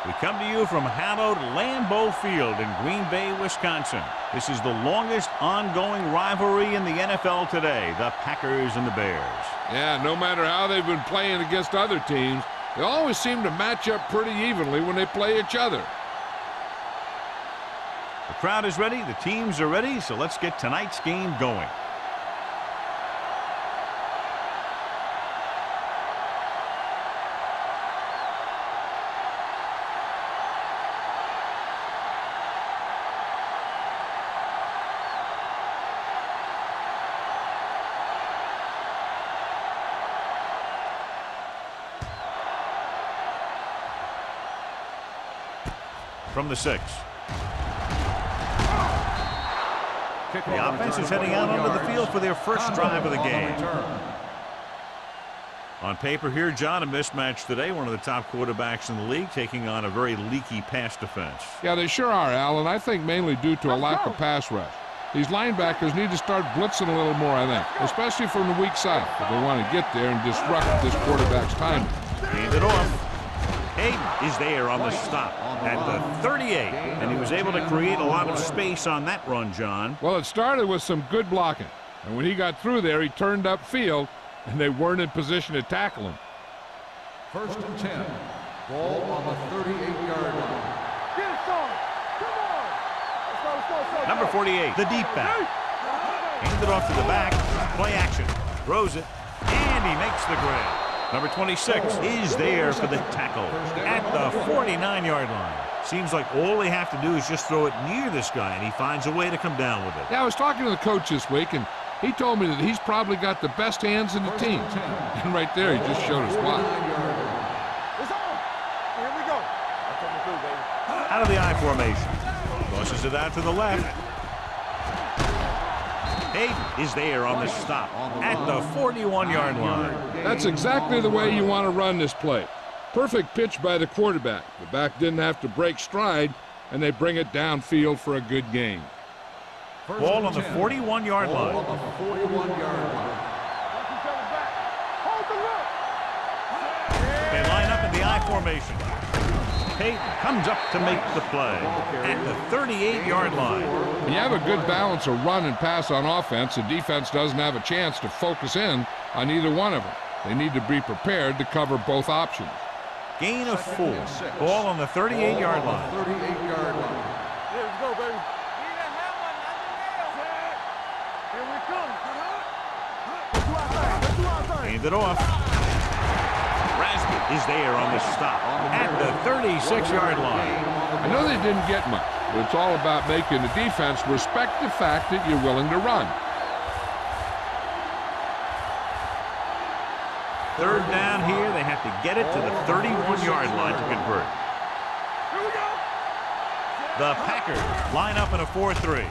We come to you from hallowed Lambeau Field in Green Bay, Wisconsin. This is the longest ongoing rivalry in the NFL today, the Packers and the Bears. Yeah, no matter how they've been playing against other teams, they always seem to match up pretty evenly when they play each other. The crowd is ready, the teams are ready, so let's get tonight's game going. From the 6. The offense is heading out onto the field for their first drive of the game. On paper here, John, a mismatch today. One of the top quarterbacks in the league taking on a very leaky pass defense. Yeah, they sure are, Alan. I think mainly due to a lack of pass rush. These linebackers need to start blitzing a little more, I think, especially from the weak side if they want to get there and disrupt this quarterback's timing. Hand it off. Hayden is there on the stop at the 38, and he was able to create a lot of space on that run, John. Well, it started with some good blocking, and when he got through there, he turned upfield, and they weren't in position to tackle him. 1st and 10. Ball on the 38-yard line. Get it, Sean. Come on. Let's go. Number 48, the deep back. Hands it off to the back. Play action. Throws it, and he makes the grab. Number 26 is there for the tackle at the 49-yard line. Seems like all they have to do is just throw it near this guy, and he finds a way to come down with it. Yeah, I was talking to the coach this week, and he told me that he's probably got the best hands in the team. And right there, he just showed us why. It's on. Here we go. Out of the I formation. Tosses it out to the left. Hayden is there on the stop at the 41-yard line. That's exactly the way you want to run this play. Perfect pitch by the quarterback. The back didn't have to break stride, and they bring it downfield for a good gain. Ball on the 41-yard line. They line up in the I formation. Peyton comes up to make the play at the 38-yard line. When you have a good balance of run and pass on offense, the defense doesn't have a chance to focus in on either one of them. They need to be prepared to cover both options. Gain of 4. Ball on the 38-yard line. 38-yard line. Here we go, baby. Here we come. Hand it off. Is there on the stop at the 36-yard line. I know they didn't get much, but it's all about making the defense respect the fact that you're willing to run. 3rd down here. They have to get it to the 31-yard line to convert. Here we go. The Packers line up in a 4-3.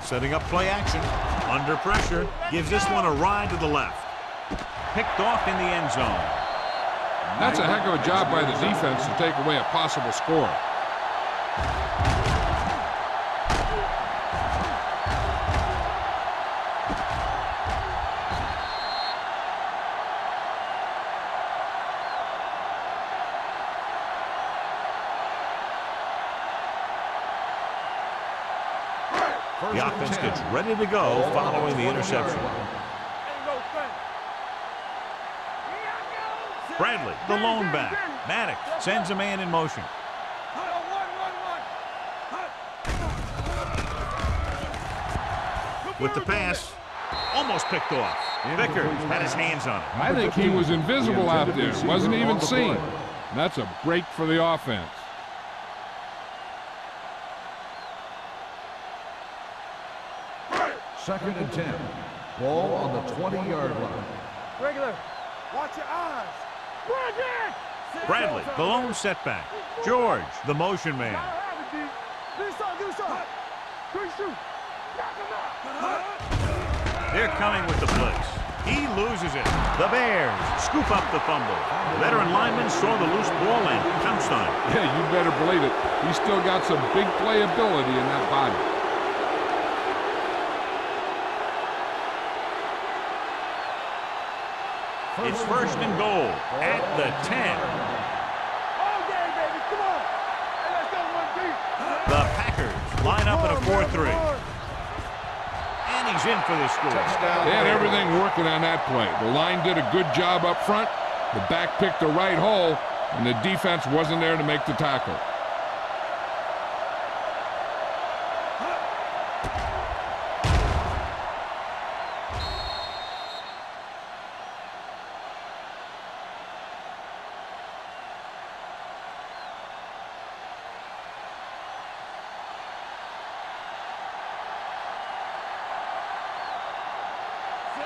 Setting up play action. Under pressure. Gives this one a ride to the left. Picked off in the end zone. That's a heck of a job by the defense to take away a possible score. The offense gets ready to go following the interception. Bradley, the lone back. Maddox sends a man in motion. With the pass, almost picked off. Vickers had his hands on it. I think he was invisible out there. Wasn't even seen. And that's a break for the offense. Second and 10. Ball on the 20-yard line. Regular, watch your eyes. Bradley, the lone setback. George, the motion man. They're coming with the blitz. He loses it. The Bears scoop up the fumble. The veteran lineman saw the loose ball and pounced on it. Yeah, you better believe it. He's still got some big playability in that body. It's 1st and goal at the 10. All day, baby. Come on. line up in a 4-3. And he's in for the score. They had everything working on that play. The line did a good job up front. The back picked the right hole, and the defense wasn't there to make the tackle.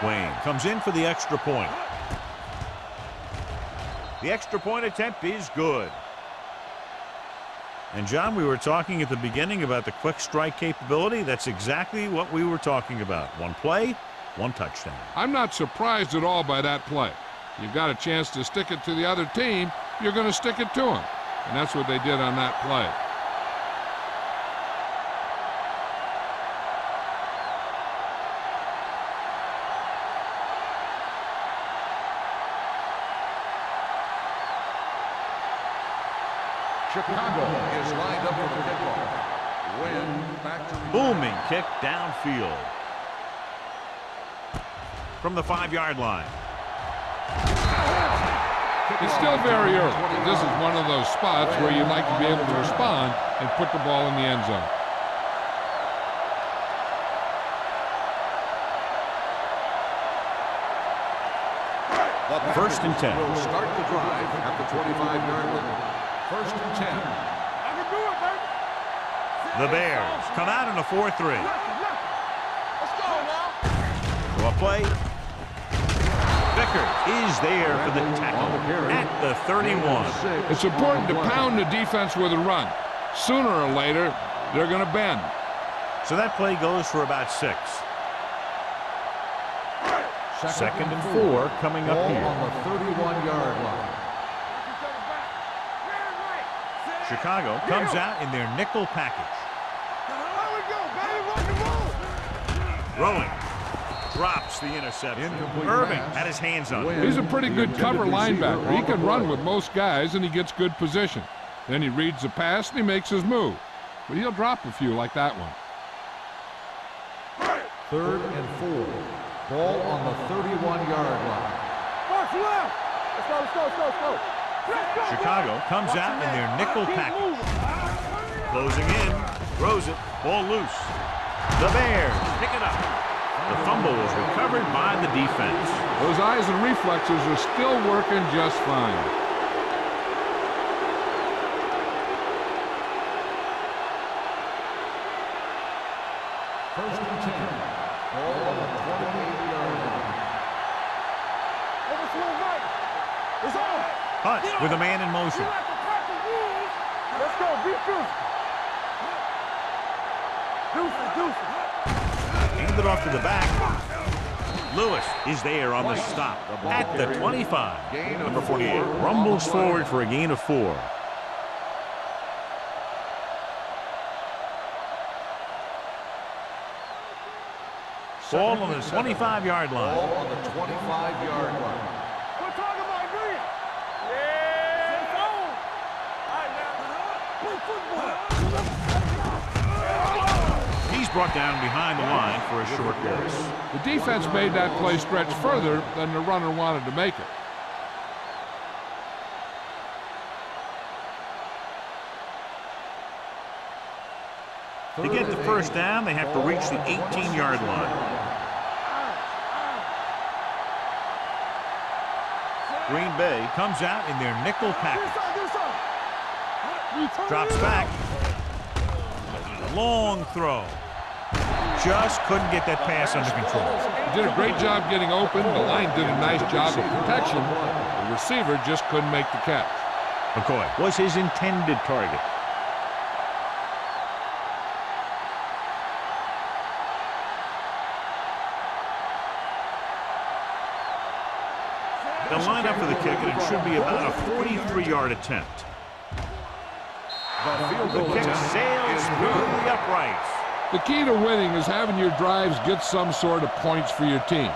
Wayne comes in for the extra point. The extra point attempt is good. And John, we were talking at the beginning about the quick strike capability. That's exactly what we were talking about. One play, one touchdown. I'm not surprised at all by that play. You've got a chance to stick it to the other team, you're going to stick it to them. And that's what they did on that play. Chicago is lined up for the kickoff. Win back to booming kick downfield from the 5-yard line. It's still very early. This is one of those spots where you'd like to be able to respond and put the ball in the end zone. First and 10. will start the drive at the 25-yard line. First and 10. I can do it, baby. The Bears come out in a 4-3. Let's go now. So a play. Vickers is there for the tackle at the 31. It's important to pound the defense with a run. Sooner or later, they're going to bend. So that play goes for about 6. Second and 4 coming up here. On the 31-yard line. Chicago comes out in their nickel package. Throwing. Drops the interception. Irving had his hands on it. He's a pretty good cover linebacker. He can run with most guys, and he gets good position. Then he reads the pass, and he makes his move. But he'll drop a few like that one. Third and 4. Ball on the 31-yard line. March left. Let's go, let's go, let's go, let's go. Chicago comes out in their nickel package. Closing in, throws it, ball loose. The Bears pick it up. The fumble is recovered by the defense. Those eyes and reflexes are still working just fine. First and 10. Ball on the 28-yard line. Overswing right. It's on. Hunt with a man in motion. Let's go, beat Deuces. Deuces. Hand it off to the back. Lewis is there on the stop at the 25. Number 48 rumbles forward for a gain of 4. Ball on the 25-yard line. Ball on the 25-yard line. We're talking about green. Yeah, it's on. All right, now. Play football. He's brought down behind the line for a short loss. The defense made that play stretch further than the runner wanted to make it. To get the first down, they have to reach the 18-yard line. Green Bay comes out in their nickel package. Drops back. Long throw. Just couldn't get that pass under control. He did a great job getting open. The line did a nice job of protection. The receiver just couldn't make the catch. McCoy was his intended target. They'll line up for the kick, and it should be about a 43-yard attempt. The kick sails through the uprights. The key to winning is having your drives get some sort of points for your team.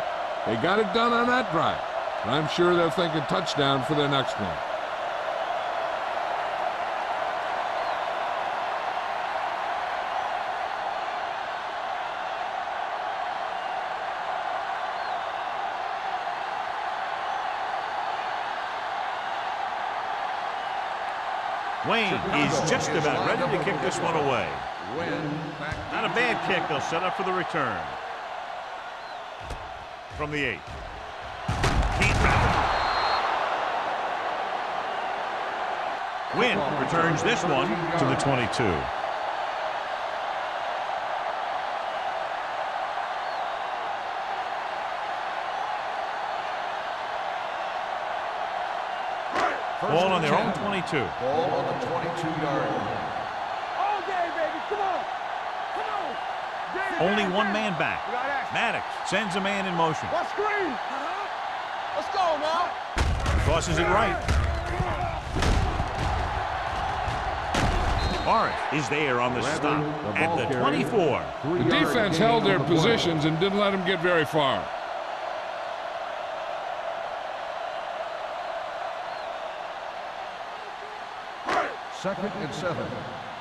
They got it done on that drive, and I'm sure they're thinking touchdown for their next one. Wayne is just about ready to kick this one away. Not a bad kick. They'll set up for the return. From the 8. Wynn returns this one to the 22. Ball on their own 22. Ball on the 22-yard line. All day, baby. Come on. Come on. Only one man back. Maddox sends a man in motion. What screen? Let's go, now. Tosses it right. Morris is there on the stop at the 24. The defense held their positions and didn't let them get very far. Second and 7.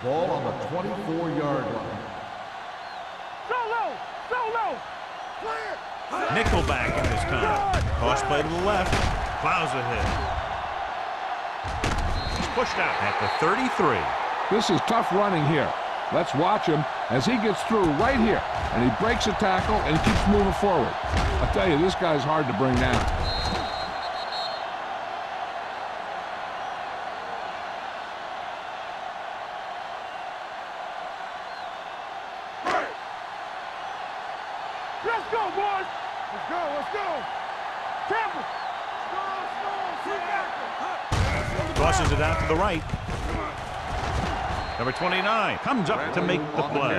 Ball on the 24-yard line. Solo. Solo. Clear. Nickelback in this time. Toss play to the left. Plows ahead. He's pushed out at the 33. This is tough running here. Let's watch him as he gets through right here. And he breaks a tackle and he keeps moving forward. I tell you, this guy's hard to bring down. Let's go, boys. Let's go. Let's go. Temple. Tosses it out to the right. Number 29 comes up to make the play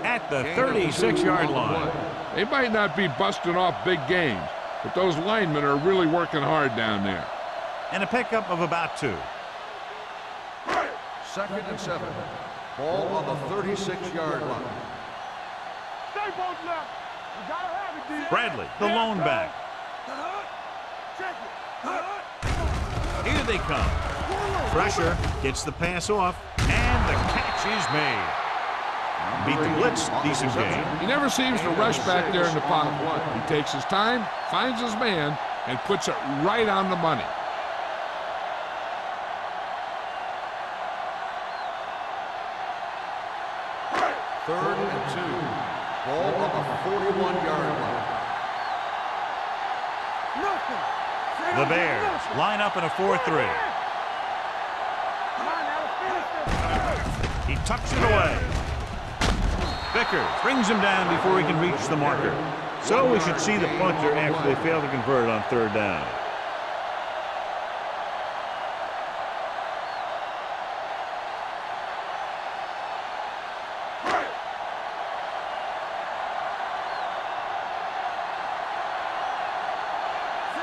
at the 36-yard line. They might not be busting off big games, but those linemen are really working hard down there. And a pickup of about 2. Second and 7. Ball on the 36-yard line. Stay both left. You gotta have it, D. Bradley, the lone back. Check it. Here they come. Pressure gets the pass off, and the catch is made. Beat the blitz, decent game. He never seems to rush back there in the pocket. He takes his time, finds his man, and puts it right on the money. Third and 2. Ball on the 41-yard line. The Bears line up in a 4-3. He tucks it away. Vickers brings him down before he can reach the marker. So we should see the punter after they fail to convert it on 3rd down.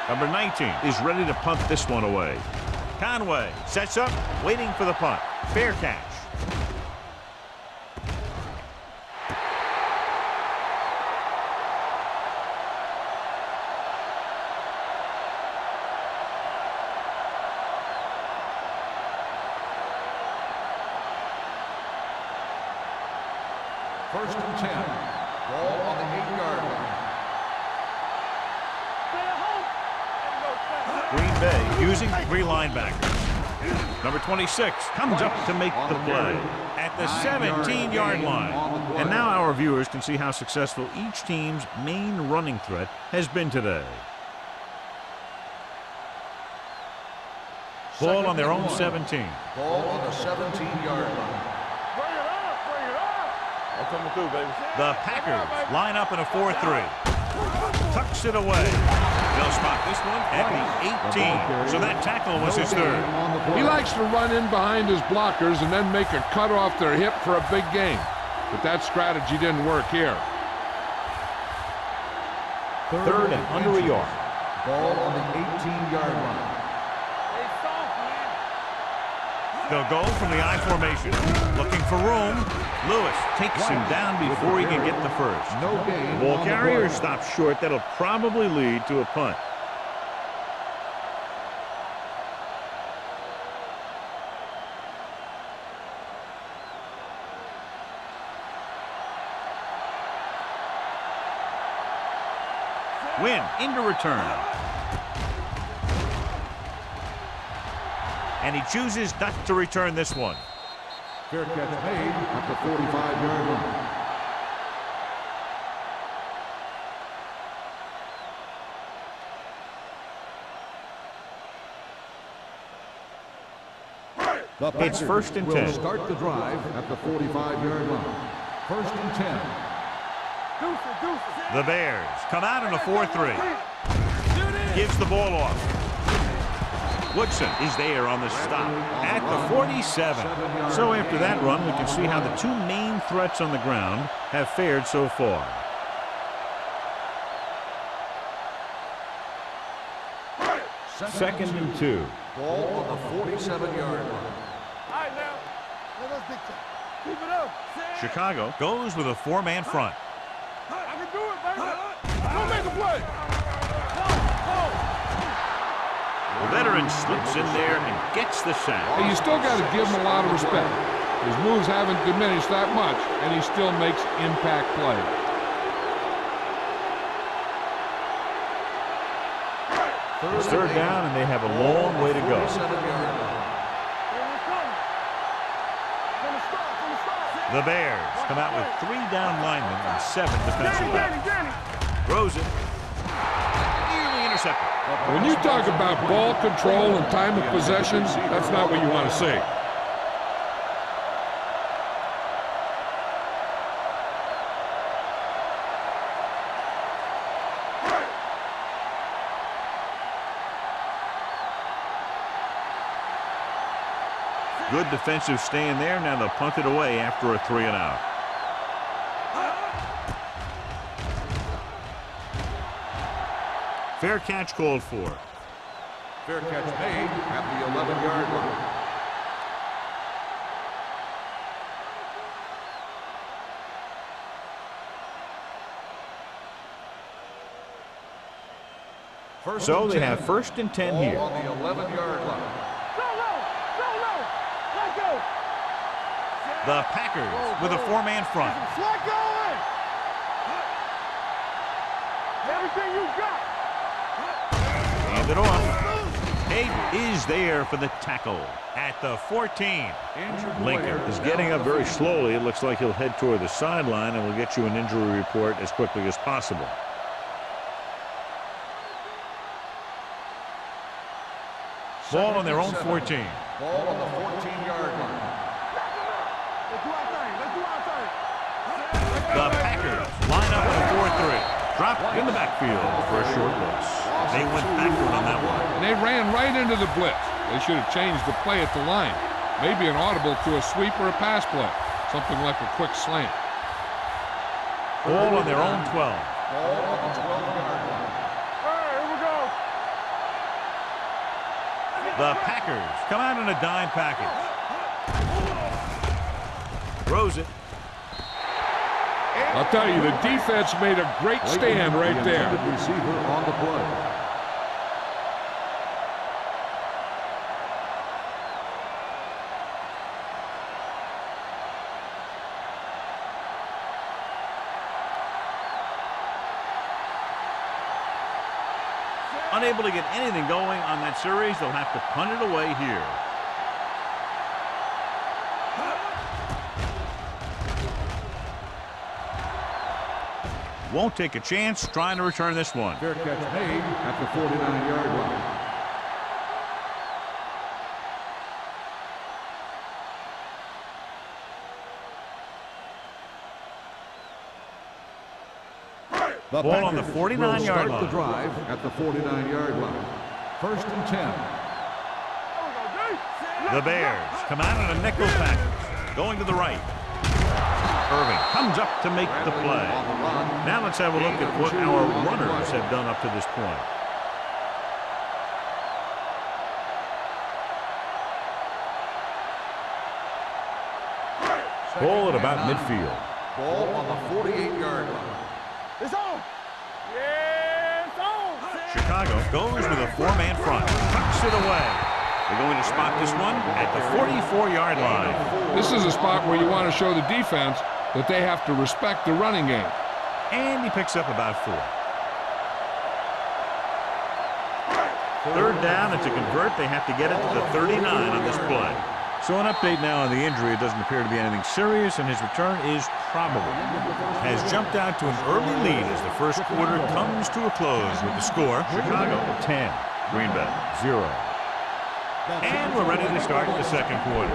Number 19 is ready to punt this one away. Conway sets up, waiting for the punt. Fair catch. First and 10. Ball on the 8-yard line. Green Bay using 3 linebackers. Number 26 comes up to make the play at the 17-yard line. And now our viewers can see how successful each team's main running threat has been today. Ball on their own 17. Ball on the 17-yard line. Bring it up. Bring it up. I'm coming through, baby. The Packers line up in a 4-3. Tucks it away. They'll spot this one at the 18. So that tackle was his 3rd. He likes to run in behind his blockers and then make a cut off their hip for a big gain. But that strategy didn't work here. 3rd and under a yard. Ball on the 18-yard line. Hey, soft, man. They'll go from the I formation. Looking for room. Lewis takes him down before he can get the first. No gain. Ball on the carrier play. stops short. That'll probably lead to a punt. Wynn into return. And he chooses not to return this one. Fair catch made at the 45-yard line. It's 1st and 10. Start the drive at the 45-yard line. 1st and 10. The Bears come out in a 4-3. Gives the ball off. Woodson is there on the stop at the 47. So after that run, we can see how the two main threats on the ground have fared so far. Second and 2. Ball on the 47-yard line. Keep it up. Chicago goes with a 4-man front. I can do it, baby. Don't make a play. The veteran slips in there and gets the sack. And you still got to give him a lot of respect. His moves haven't diminished that much, and he still makes impact plays. It's 3rd down, and they have a long way to go. The Bears come out with 3 down linemen and 7 defensive backs. Throws it. Nearly intercepted. When you talk about ball control and time of possessions, that's not what you want to see. Good defensive stand there. Now they'll punt it away after a 3-and-out. Fair catch called for. Fair catch made at the 11-yard line. So they have 1st and 10 here. On the 11-yard line. The Packers with a 4-man front. Slide going. Everything you got. Hand it off. Hayden is there for the tackle at the 14. Lincoln is getting up very slowly. It looks like he'll head toward the sideline, and we'll get you an injury report as quickly as possible. Ball on their own 14. Ball on the 14-yard line. The Packers line up in a 4-3. Drop in the backfield for a short loss. They went backward on that one. And they ran right into the blitz. They should have changed the play at the line. Maybe an audible to a sweep or a pass play. Something like a quick slant. Ball on their own 12. Ball on the 12-yard line. All right, here we go. The Packers come out in a dime package. Throws it. I'll tell you, the defense made a great stand right there. Receiver on the play. Unable to get anything going on that series, they'll have to punt it away here. Won't take a chance trying to return this one. Fair catch made at the 49-yard line. The ball on the Packers 49-yard will start line. the drive at the 49-yard line. 1st and 10. The Bears come out in a nickel package, going to the right. Irving comes up to make the play. Now let's have a look at what our runners have done up to this point. Ball at about midfield. Ball on the 48-yard line. It's on. Yeah, it's on. Chicago goes with a 4-man front. Tucks it away. They're going to spot this one at the 44-yard line. This is a spot where you want to show the defense that they have to respect the running game. And he picks up about 4. Third down, and to convert, they have to get it to the 39 on this play. So an update now on the injury. It doesn't appear to be anything serious, and his return is probable. Has jumped out to an early lead as the first quarter comes to a close with the score, Chicago 10, Green Bay 0. And we're ready to start the second quarter.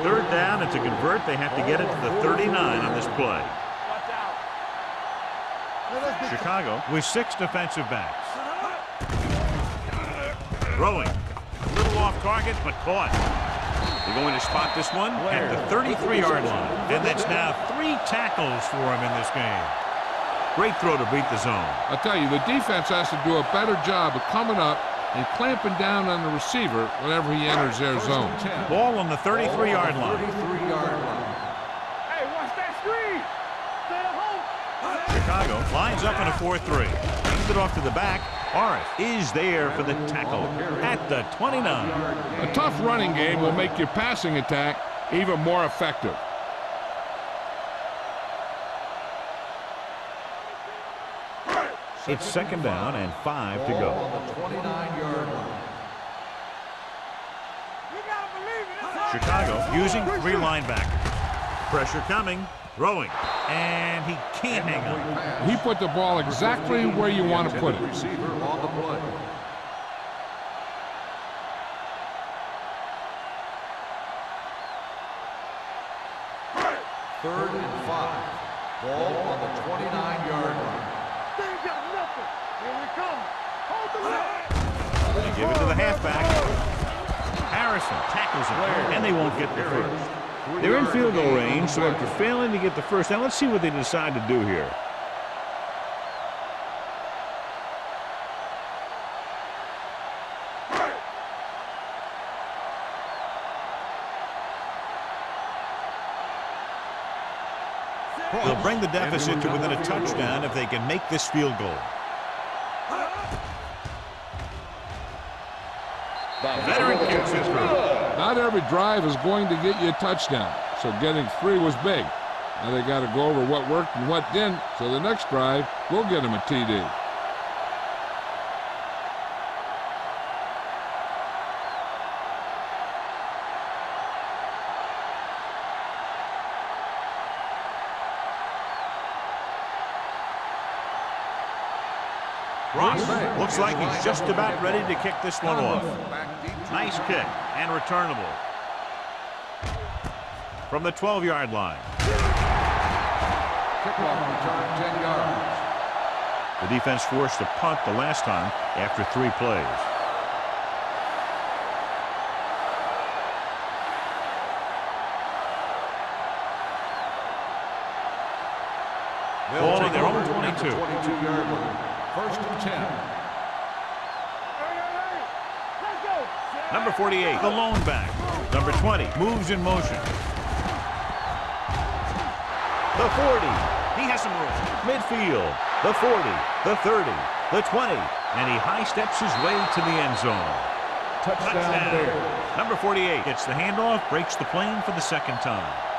Third down, and to convert, they have to get it to the 39 on this play. Chicago with 6 defensive backs. Throwing. A little off target, but caught. They're going to spot this one at the 33-yard line. And that's now 3 tackles for him in this game. Great throw to beat the zone. I'll tell you, the defense has to do a better job of coming up and clamping down on the receiver whenever he enters their zone. Ball on the 33-yard line. Hey, watch that screen. Stay at home. Chicago lines up in a 4-3. Hands it off to the back. Morris is there for the tackle at the 29. A tough running game will make your passing attack even more effective. It's second down and 5 to go. Chicago using 3 linebackers. Pressure coming, throwing, and he can't hang on. He put the ball exactly where you want to put it. Receiver on the play. Third and 5. Ball on the 29-yard line. They ain't got nothing. Here we come. Hold the line. They give it to the halfback. Harrison tackles him, and they won't get the first. They're in field goal range, so after failing to get the first down, let's see what they decide to do here. They'll bring the deficit to within a touchdown if they can make this field goal. The veteran kicks it through. Not every drive is going to get you a touchdown, so getting 3 was big. Now they got to go over what worked and what didn't, so the next drive will get them a TD. Ross looks like he's just about ready to kick this one off. Nice kick and returnable. From the 12-yard line. Kickoff return 10 yards. The defense forced a punt the last time after 3 plays. Ball on their own 22. 22-yard line. First and 10. Let's go. Number 48, the lone back. Number 20, moves in motion. The 40, he has some room. Midfield, the 40, the 30, the 20, and he high steps his way to the end zone. Touchdown Bears. Number 48 gets the handoff, breaks the plane for the second time.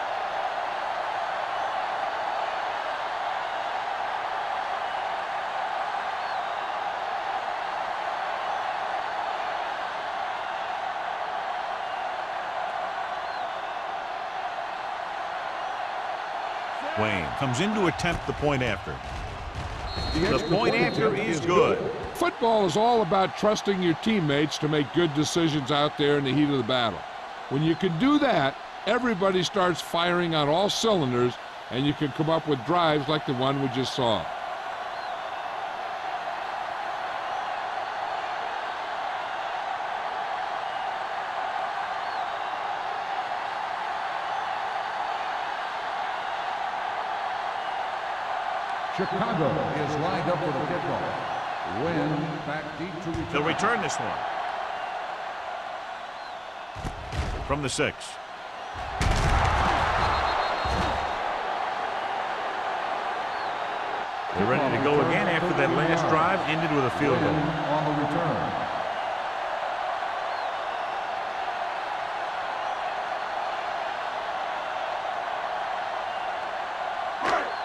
Wayne comes in to attempt the point after. The point after is good. Football is all about trusting your teammates to make good decisions out there in the heat of the battle. When you can do that, everybody starts firing on all cylinders, and you can come up with drives like the one we just saw. Chicago is lined up for the kickoff. Wynn back deep to return. They'll return this one. From the 6. They're ready to go again after that last drive ended with a field goal. On the return.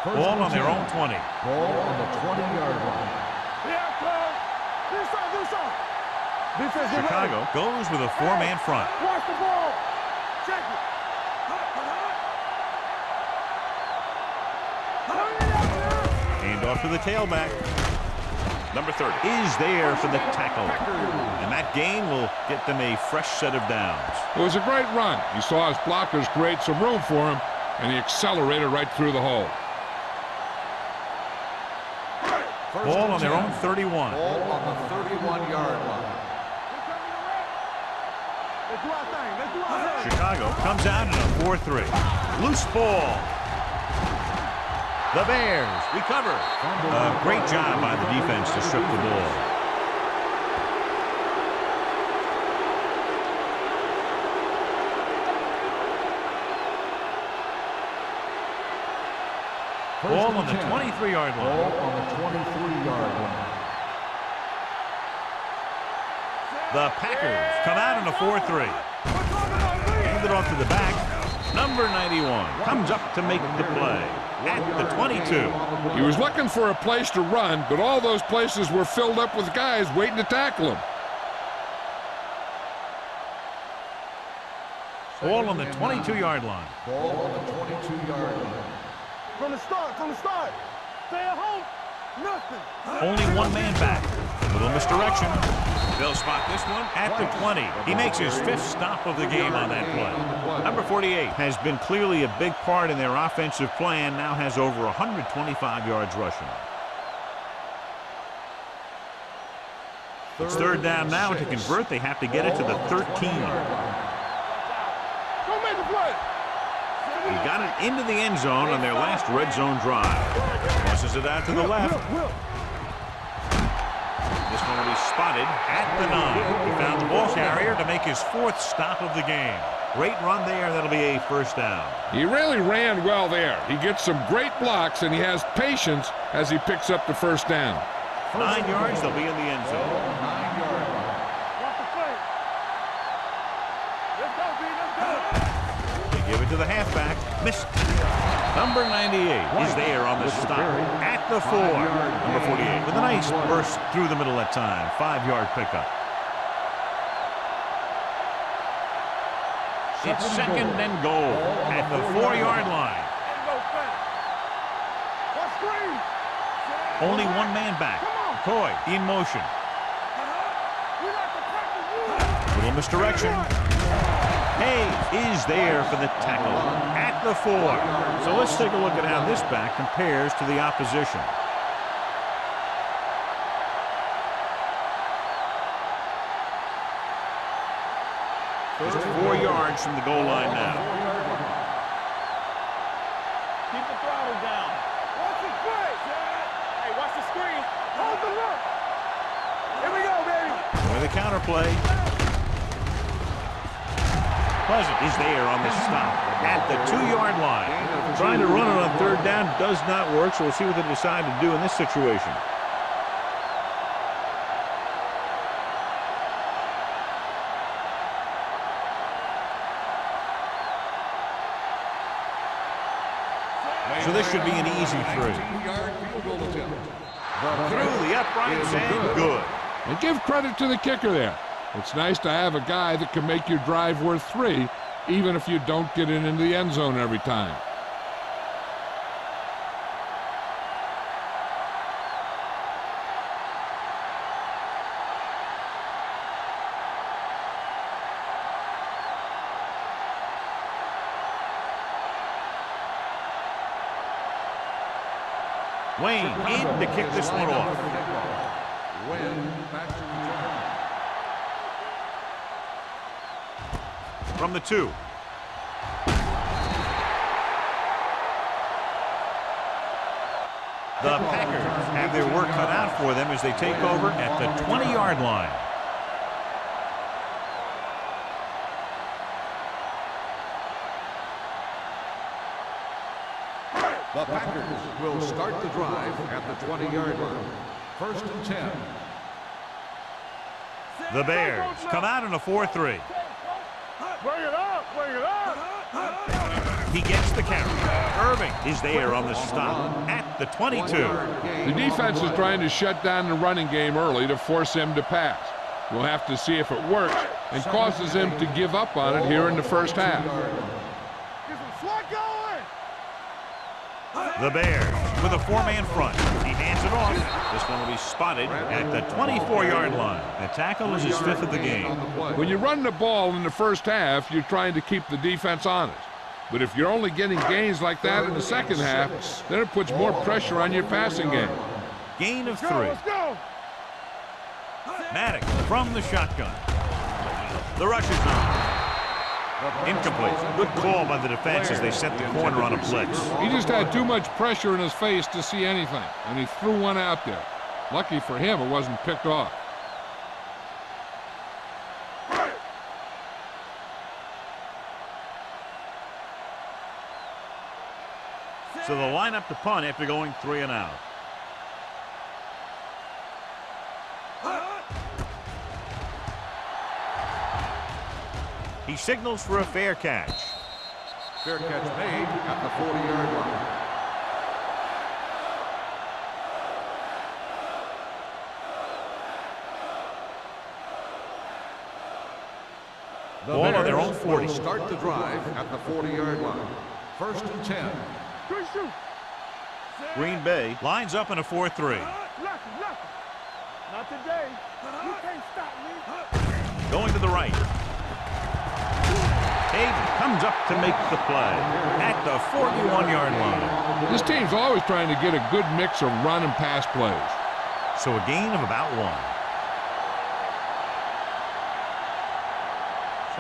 Ball on their own 20. Ball on the 20-yard line. Yeah, close. This side. Defense, get Chicago ready. goes with a four-man front. Watch the ball. Check it. Hand off to the tailback. Number 30 is there for the tackle. And that gain will get them a fresh set of downs. It was a great run. He saw his blockers create some room for him, and he accelerated right through the hole. Ball on their own 31. Ball on the 31-yard line. Let's do our thing. Let's do our thing. Chicago comes out in a 4-3. Loose ball. The Bears recover. A great job by the defense to strip the ball. Ball on the 23-yard line. Ball on the 23-yard line. The Packers come out in a 4-3. Hand it off to the back. Number 91 comes up to make the play at the 22. He was looking for a place to run, but all those places were filled up with guys waiting to tackle him. Ball on the 22-yard line. Ball on the 22-yard line. From the start. Stay at home. Nothing. Only one man back. Little misdirection. They'll spot this one at the 20. He makes his fifth stop of the game on that play. Number 48 has been clearly a big part in their offensive plan, now has over 125 yards rushing. It's third down now. To convert, they have to get it to the 13. Don't make the play. He got it into the end zone on their last red zone drive. Tosses it out to the left. This one will be spotted at the 9. He found the ball carrier to make his fourth stop of the game. Great run there. That'll be a first down. He really ran well there. He gets some great blocks, and he has patience as he picks up the first down. 9 yards, they'll be in the end zone. 9-yard line. Watch the play. Let's go, B. Let's go. They give it to the halfback. Missed. Number 98 is there on the stop at the 4. Number 48 with a nice burst through the middle that time. 5-yard pickup. It's second and goal at the 4-yard line. And go fast. Watch screen. Only one man back. Coy in motion. We like to practice you. Little misdirection. Hayes is there for the tackle at the 4. So let's take a look at how this back compares to the opposition. Just 4 yards from the goal line now. Keep the throttle down. Watch the play. Hey, watch the screen. Hold the look. Here we go, baby. With a counter play. Pleasant is there on the stop at the 2-yard line. Trying to run it on third down does not work, so we'll see what they decide to do in this situation. So this should be an easy 3. 19-yard field goal attempt. Through the uprights and good. And give credit to the kicker there. It's nice to have a guy that can make your drive worth 3, even if you don't get it into the end zone every time. Wayne in to kick this one off. Wayne back to return. From the 2. The Packers have their work cut out for them as they take over at the 20-yard line. The Packers will start the drive at the 20-yard line. First and 10. The Bears come out in a 4-3. Bring it up. Bring it up. He gets the carry. Irving is there on the stop at the 22. The defense is trying to shut down the running game early to force him to pass. We'll have to see if it works and causes him to give up on it here in the first half. The Bears with a four-man front. He hands it off. This one will be spotted at the 24-yard line. The tackle is his fifth of the game. When you run the ball in the first half, you're trying to keep the defense honest. But if you're only getting gains like that in the second half, then it puts more pressure on your passing game. Gain of 3. Maddox from the shotgun. The rush is on. Incomplete. Good call by the defense as they set the corner on a blitz. He just had too much pressure in his face to see anything, and he threw one out there. Lucky for him, it wasn't picked off. So they'll line up to punt after going 3 and out. He signals for a fair catch. Fair catch made at the 40-yard line. The Ball on their own 40. Will start the drive at the 40-yard line. 1st and 10. Green Bay lines up in a 4-3. Not today. You can't stop me. Going to the right. Hayden comes up to make the play at the 41-yard line. This team's always trying to get a good mix of run and pass plays. So a gain of about 1.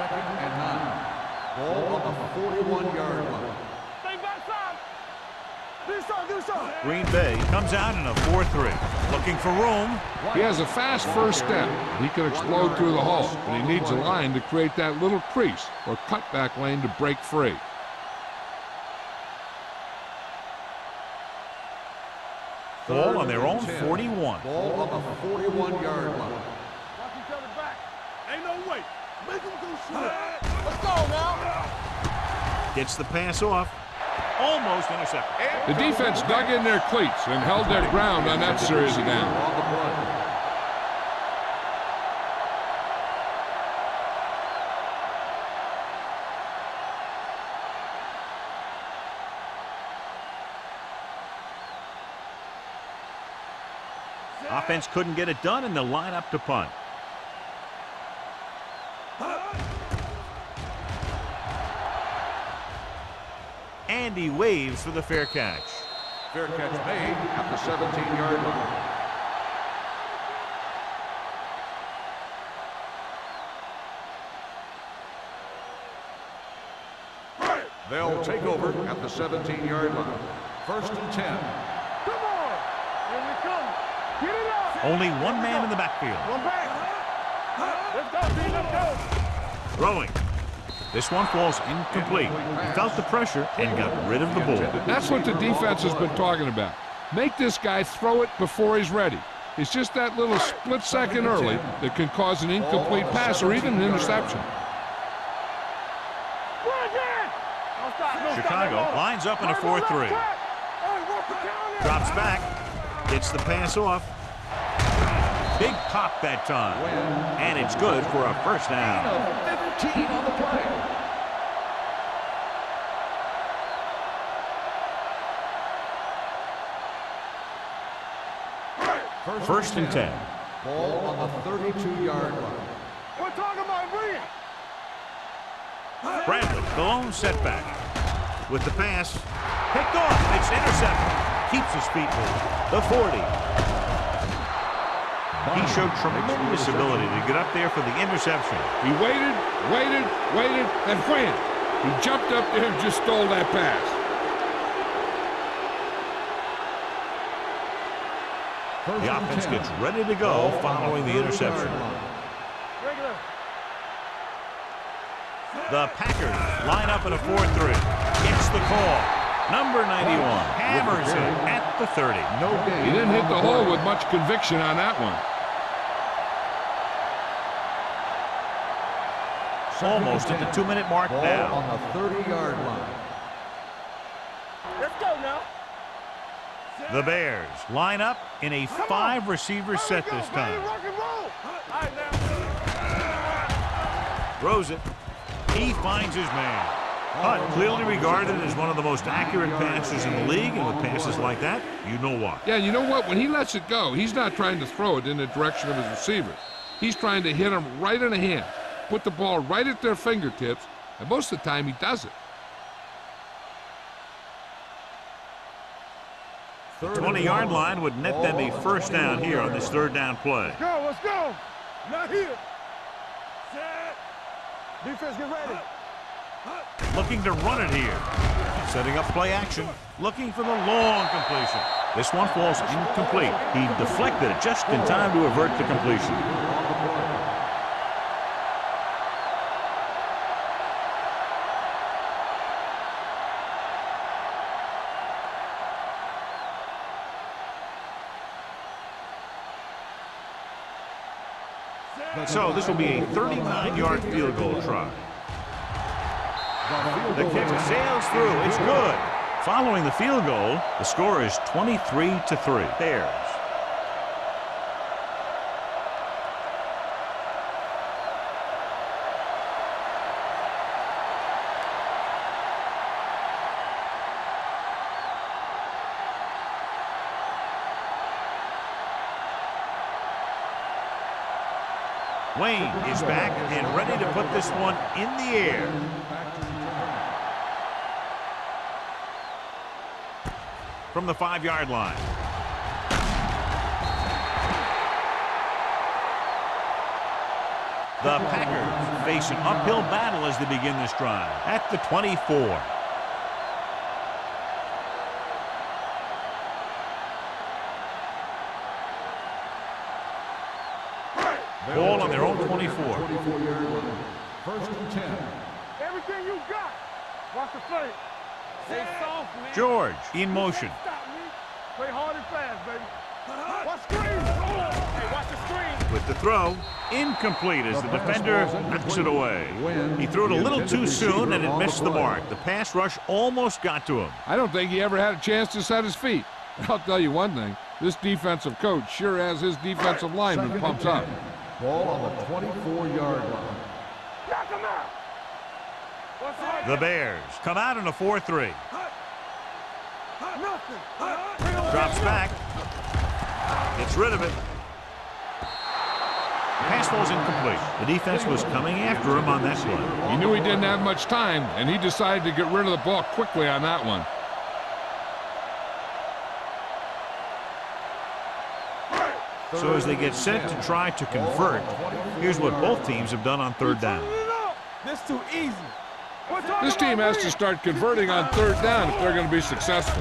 2nd and 9. Ball on the 41-yard line. Stay backside. Do so. Green Bay comes out in a 4-3. Looking for room. He has a fast first step. He can explode through the hole, but he needs a line to create that little crease or cutback lane to break free. Ball on their own 41. Ball on the 41-yard line. Watch each other back. Ain't no way. Make him go shoot. Let's go now. Gets the pass off. Almost intercepted. The defense dug in their cleats and held their ground on that series of downs. On the play. Offense couldn't get it done, and they'll line up to punt. And he waves for the fair catch. Fair catch made at the 17-yard line. They'll take over at the 17-yard line. 1st and 10. Come on. Here we come. Get it up. Only one man in the backfield. One back. Let's go, D. Let's go. Throwing. This one falls incomplete. He felt the pressure and got rid of the ball. That's what the defense has been talking about. Make this guy throw it before he's ready. It's just that little split second early that can cause an incomplete pass or even an interception. Chicago lines up in a 4-3. Drops back. Gets the pass off. Big pop that time. And it's good for a first down. 15 on the play. First and 10. Ball on the 32-yard line. We're talking about brilliant. Bradley, the lone setback. With the pass. Picked off. It's intercepted. Keeps his feet moving. The 40. He showed tremendous ability to get up there for the interception. He waited, and wham! He jumped up there and just stole that pass. The offense gets ready to go following the interception. The Packers line up in a 4-3. It's the call. Number 91 hammers it at the 30. No gain. He didn't hit the hole with much conviction on that one. Almost at the 2-minute mark Ball now. on the 30-yard line. Let's go now. The Bears line up in a 5-receiver set this time. Rock and roll. All right, now. Throws it. He finds his man. Hunt, clearly regarded as one of the most accurate passers in the league, and with passes like that, you know why. Yeah, you know what? When he lets it go, he's not trying to throw it in the direction of his receivers. He's trying to hit them right in the hand, put the ball right at their fingertips, and most of the time he does it. The 20-yard line would net them a first down here on this third down play. Let's go. Not here. Set. Defense, get ready. Looking to run it here. Setting up play action. Looking for the long completion. This one falls incomplete. He deflected it just in time to avert the completion. So this will be a 39-yard field goal try. The kick sails through. It's good. Following the field goal, the score is 23-3. Bears. Wayne is back and ready to put this one in the air. From the 5-yard line. The Packers face an uphill battle as they begin this drive at the 24. Ball on their own 24. 24-yard line. First and 10. Everything you got. Watch the play. Stay soft, man. George in motion. Stop me. Play hard and fast, baby. Watch screen. Hey, watch the screen. With the throw, incomplete as the defender knocks it away. He threw it a little too soon and it missed the mark. The pass rush almost got to him. I don't think he ever had a chance to set his feet. I'll tell you one thing, this defensive coach sure has his defensive lineman pumped up. Ball on the 24-yard line. Knock him out. The Bears come out in a 4-3. Nothing. Drops back. Gets rid of it. Pass ball's incomplete. The defense was coming after him on that play. He knew he didn't have much time, and he decided to get rid of the ball quickly on that one. So as they get set to try to convert, here's what both teams have done on third down. This too easy. This team has to start converting on third down if they're going to be successful.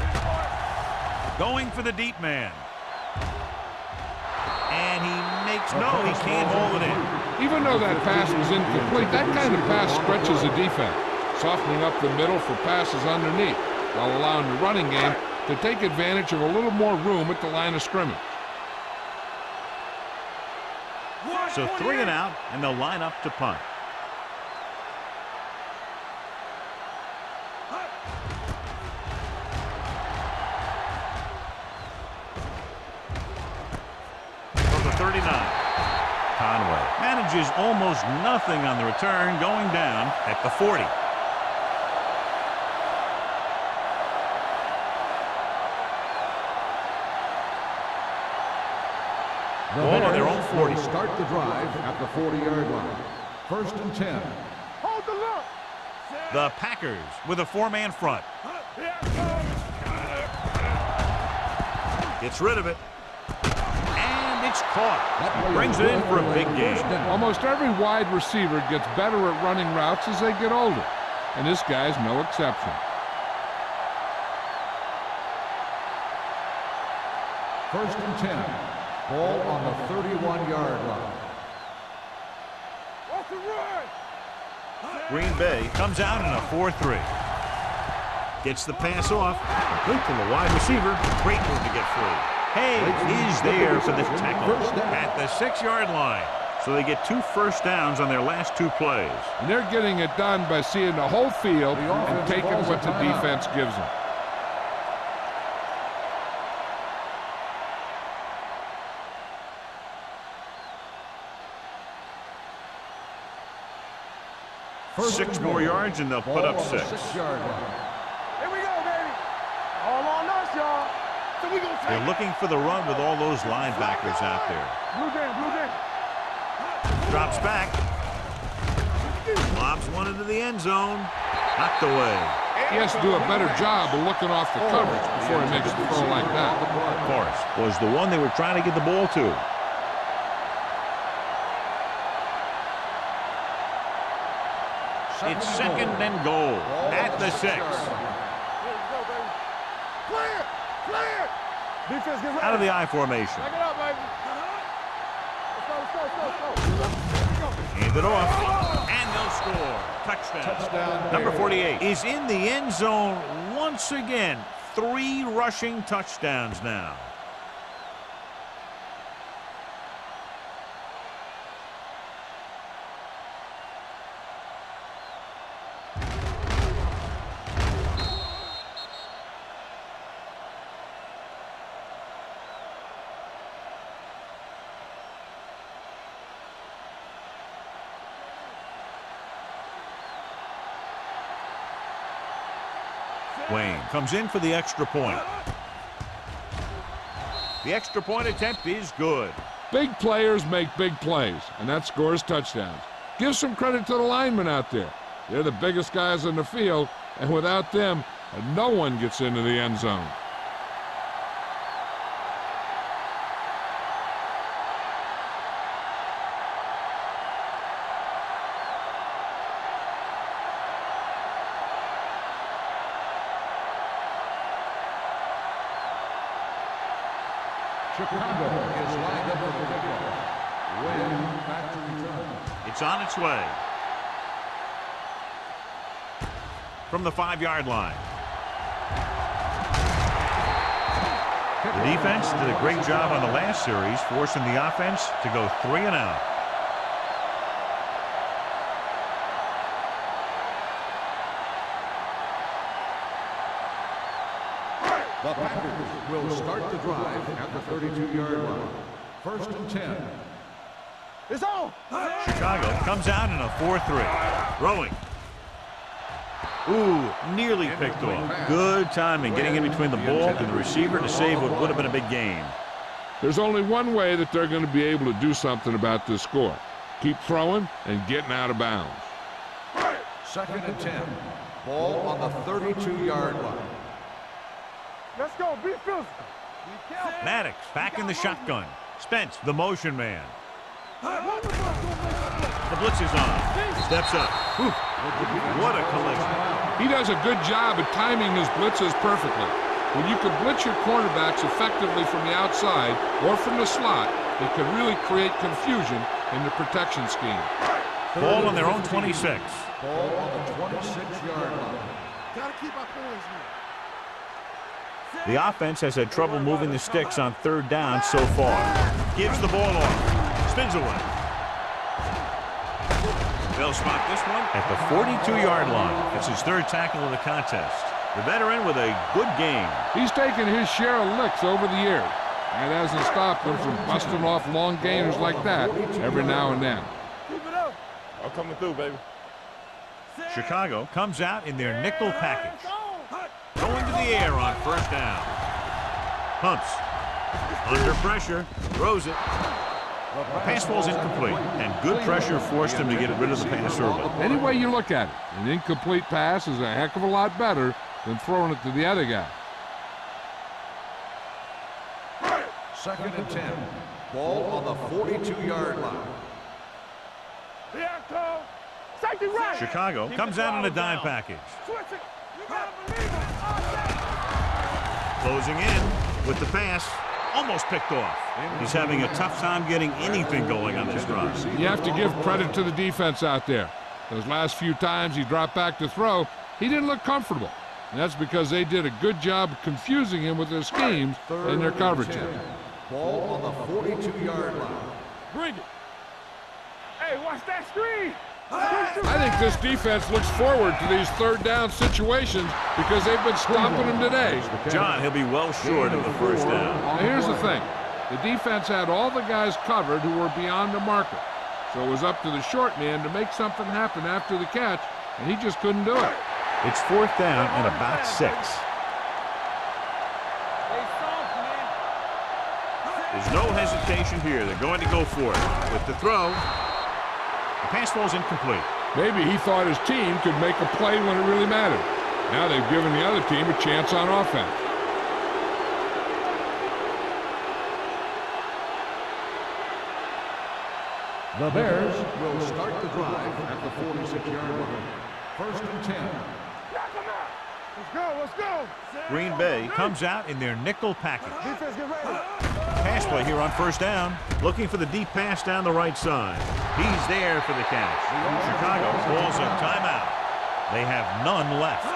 Going for the deep man. And he makes no, he can't hold it in. Even though that pass was incomplete, that kind of pass stretches the defense, softening up the middle for passes underneath, while allowing the running game to take advantage of a little more room at the line of scrimmage. So 3 and out, and they'll line up to punt. From the 39, Conway manages almost nothing on the return, going down at the 40. Ball on their own 40. Start the drive at the 40-yard line. First and 10. Hold the look. The Packers with a 4-man front. Gets rid of it. And it's caught. Brings it in for a big game. Almost every wide receiver gets better at running routes as they get older, and this guy's no exception. First and 10. Ball on the 31-yard line. What's the run? Green Bay comes out in a 4-3. Gets the pass off. Complete to the wide receiver. Great move to get free. Hayes is there for the tackle at the 6-yard line. So they get 2 first downs on their last 2 plays. And they're getting it done by seeing the whole field and taking what the defense gives them. 6 more yards and they'll put up 6. 6-yard line. Here we go, baby. All on us, y'all. So we gonna take They're looking for the run with all those linebackers out there. Blue down. Drops back. Lobs one into the end zone. Knocked away. He has to do a better job of looking off the coverage before he makes the throw like that. Forrest was the one they were trying to get the ball to. It's 2nd and goal at the 6. Clear. Defense, get ready. Out of the I formation. Back it up, baby. Let's go. Hand it off. And they'll score. Touchdown. Number 48 is in the end zone once again. 3 rushing touchdowns now. Wayne comes in for the extra point. The extra point attempt is good. Big players make big plays, and that scores touchdowns. Give some credit to the linemen out there. They're the biggest guys in the field, and without them, no one gets into the end zone. Chicago is lined up for the kickoff. Wayne back to return. It's on its way. From the 5-yard line. The defense did a great job on the last series, forcing the offense to go 3 and out. The Packers will start the drive at the 32-yard line. 1st and 10. It's on. Chicago comes out in a 4-3. Throwing. Ooh, nearly picked off. Good timing getting in between the ball and the receiver to save what would have been a big gain. There's only one way that they're going to be able to do something about this score. Keep throwing and getting out of bounds. 2nd and 10. Ball on the 32-yard line. Let's go. Be physical. Maddox back in the shotgun. Spence, the motion man. The blitz is on. Steps up. Whew. What a collision. He does a good job at timing his blitzes perfectly. When you can blitz your cornerbacks effectively from the outside or from the slot, it can really create confusion in the protection scheme. Ball on their own 26. Ball on the 26-yard line. Gotta keep our points here. The offense has had trouble moving the sticks on 3rd down so far. Gives the ball off. Spins away. They'll spot this one at the 42-yard line. It's his 3rd tackle of the contest. The veteran with a good game. He's taken his share of licks over the years, and it hasn't stopped him from busting off long gainers like that every now and then. Keep it up. I'm coming through, baby. Chicago comes out in their nickel package. Going to the air on 1st down. Pumps. Under pressure. Throws it. The pass ball's incomplete, and good pressure forced him to get rid of the pass early. Any way you look at it, an incomplete pass is a heck of a lot better than throwing it to the other guy. 2nd and 10. Ball on the 42-yard line. Safety right. Chicago comes out in a dime package. Switch it. You gotta believe it. Closing in with the pass. Almost picked off. He's having a tough time getting anything going on this drive. You have to give credit to the defense out there. Those last few times he dropped back to throw, he didn't look comfortable. And that's because they did a good job confusing him with their schemes and their coverages. Ball on the 42-yard line. Bring it. Hey, watch that screen. I think this defense looks forward to these 3rd down situations because they've been stopping them today. John, he'll be well short of the 1st down. Now here's the thing. The defense had all the guys covered who were beyond the marker. So it was up to the short man to make something happen after the catch, and he just couldn't do it. It's 4th down and about 6. There's no hesitation here. They're going to go for it. With the throw, the pass falls incomplete. Maybe he thought his team could make a play when it really mattered. Now they've given the other team a chance on offense. The Bears will start the drive at the 46-yard line. 1st and 10. Let's go. Green Bay comes out in their nickel package. Defense, get ready. Pass play here on 1st down. Looking for the deep pass down the right side. He's there for the catch. Chicago calls a timeout. They have none left.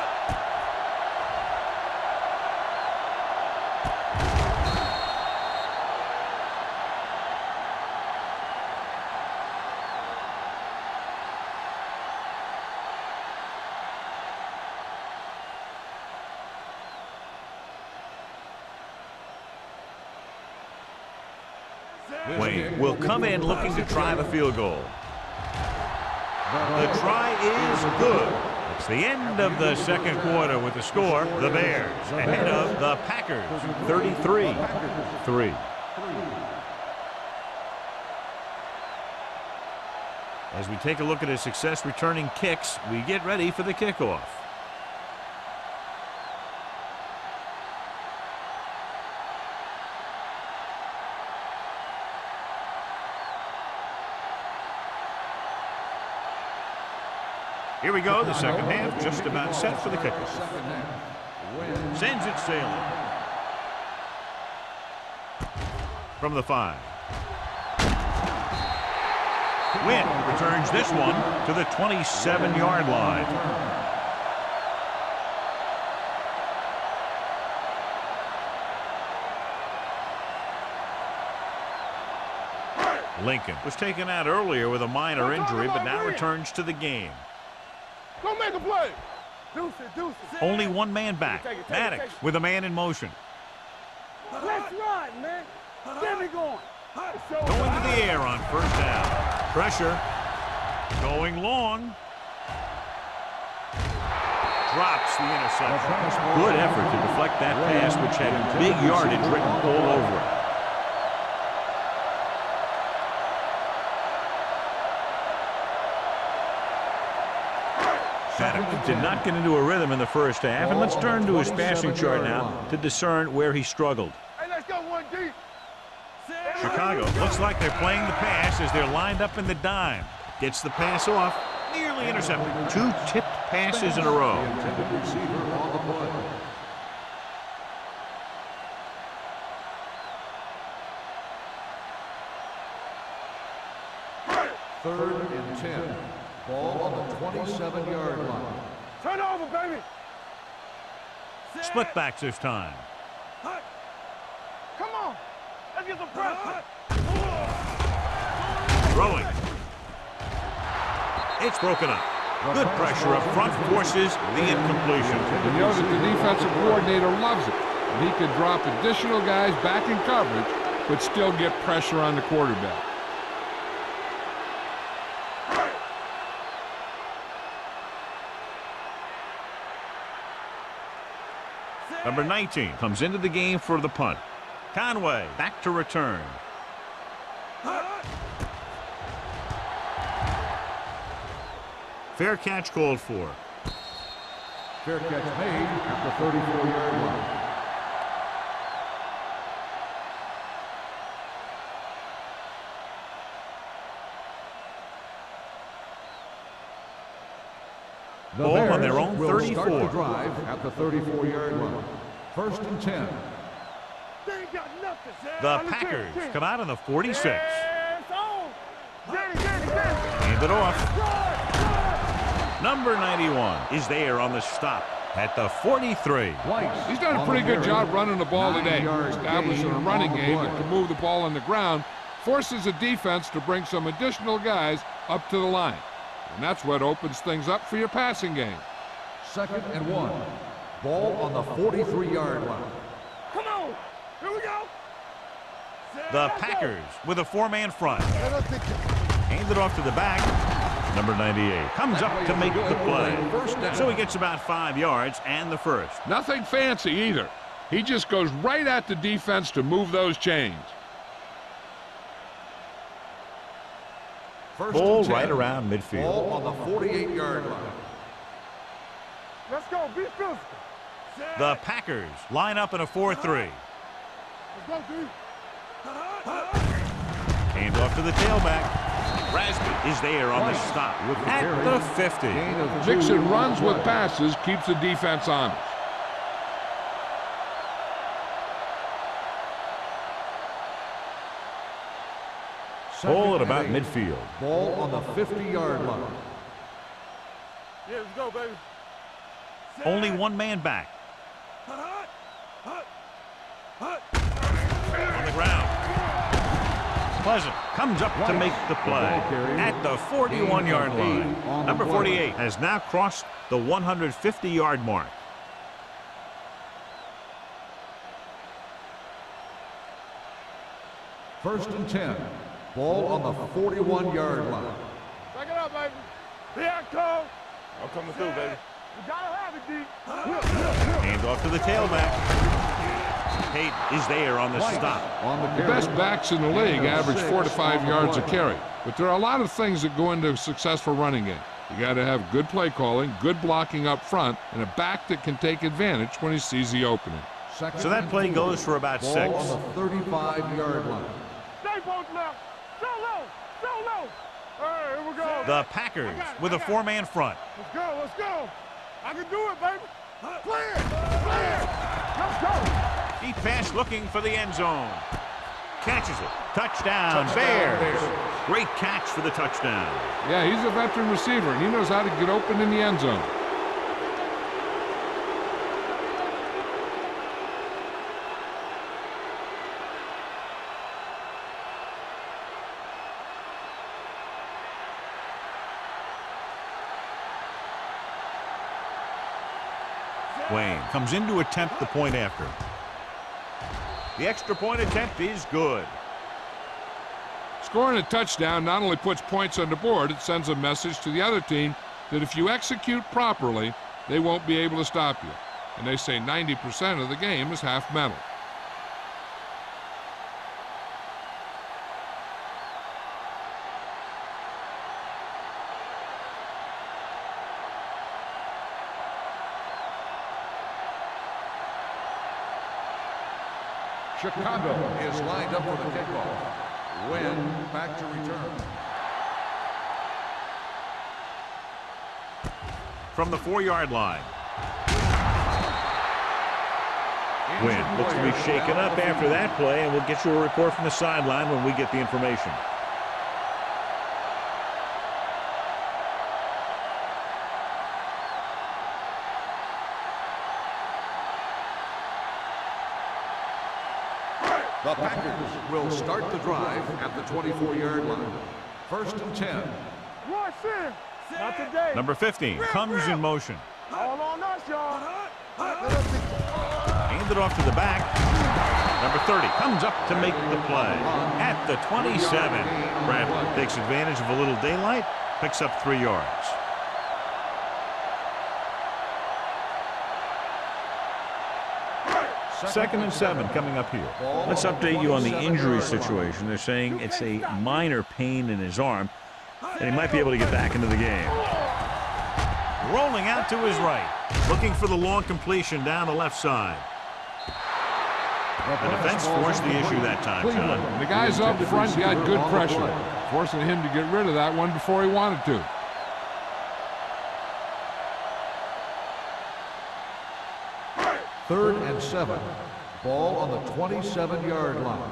Wayne will come in looking to try the field goal. The try is good. It's the end of the 2nd quarter with the score. The Bears ahead of the Packers, 33-3. As we take a look at his success returning kicks, we get ready for the kickoff. Here we go, the 2nd half, just about set for the kickoff. Sends it sailing. From the 5. Wynn returns this one to the 27-yard line. Lincoln was taken out earlier with a minor injury, but now returns to the game. Go make a play. Deuce it. Only one man back. Maddox with a man in motion. Let's run, man. Get me going. Going to the air on 1st down. Pressure. Going long. Drops the interception. Good effort to deflect that pass, which had big yardage written all over it. Maddox did not get into a rhythm in the 1st half, and let's turn to his passing chart now to discern where he struggled. Hey, let's go one deep. Chicago looks like they're playing the pass as they're lined up in the dime. Gets the pass off, nearly intercepted. 2 tipped passes in a row. Intended receiver on the play. 3rd and 10. Ball on the 27-yard line. Turn over, baby. Split backs this time. Come on. Let's get some pressure. Throwing. It's broken up. Good pressure up front forces the incompletion. You know that the defensive coordinator loves it. And he can drop additional guys back in coverage, but still get pressure on the quarterback. Number 19 comes into the game for the punt. Conway back to return. Fair catch called for. Fair catch made at the 34-yard line. The Ball Bears on their own will 34. start the drive at the 34-yard line. 1st and 10. They ain't got nothing. The Packers come out on the 46. It's on. Get it. Hand it off. Number 91 is there on the stop at the 43. Weiss He's done a pretty good job running the ball today. Establishing a running game that can move the ball on the ground, forces the defense to bring some additional guys up to the line. And that's what opens things up for your passing game. 2nd and 1. Ball on the 43-yard line. Come on. Here we go. The Packers with a 4-man front. Hand it off to the back. Number 98 comes up to make the play. So he gets about 5 yards and the first. Nothing fancy either. He just goes right at the defense to move those chains. Ball right around midfield. Ball on the 48-yard line. Let's go. Be physical. The Packers line up in a 4-3. Let's go, D. Hand off to the tailback. Rasby is there on the stop at the 50. Mixing runs with passes keeps the defense honest. Ball at about midfield. Ball on the 50-yard line. Yeah, let's go, baby. Only one man back. On the ground. Pleasant comes up to make the play at the 41-yard line. Number 48 has now crossed the 150-yard mark. First and 10. Ball on the 41-yard line. Back it up, baby. Here I come. I'm coming through, baby. You gotta have it, D. Hand off to the tailback. Tate is there on the stop. The best backs in the league average 4 to 5 yards a carry. But there are a lot of things that go into a successful running game. You got to have good play calling, good blocking up front, and a back that can take advantage when he sees the opening. So that play goes for about 6. Ball on the 35-yard line. Stay both left. So low. So low. All right, here we go. The Packers with a 4-man front. Let's go. Let's go. I can do it, baby. Clear. Clear. Let's go. Deep pass looking for the end zone. Catches it. Touchdown, Bears. Great catch for the touchdown. Yeah, he's a veteran receiver, and he knows how to get open in the end zone. Wayne comes in to attempt the point after. The extra point attempt is good. Scoring a touchdown not only puts points on the board, it sends a message to the other team that if you execute properly, they won't be able to stop you. And they say 90% of the game is half mental. Chicago is lined up for the kickoff. Win back to return. From the 4-yard line. Wynn looks to be shaken up after that play, and we'll get you a report from the sideline when we get the information. The Packers will start the drive at the 24-yard line. First and 10. Rush in. Not today. Number 15 comes in motion. All on us, y'all. Hand it off to the back. Number 30 comes up to make the play at the 27. Bradley takes advantage of a little daylight, picks up 3 yards. Second and 7 coming up here. Let's update you on the injury situation. They're saying it's a minor pain in his arm, and he might be able to get back into the game. Rolling out to his right, looking for the long completion down the left side. The defense forced the issue that time, John. The guys up front got good pressure, forcing him to get rid of that one before he wanted to. Third and 7. Ball on the 27-yard line.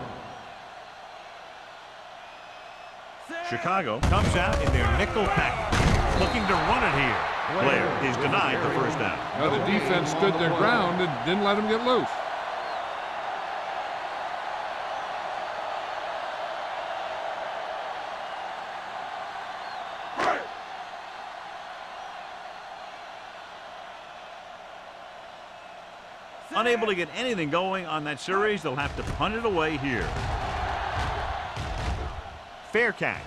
Chicago comes out in their nickel package, looking to run it here. Blair is denied the first down. Now the defense stood their ground and didn't let him get loose. Unable to get anything going on that series, they'll have to punt it away here. Fair catch.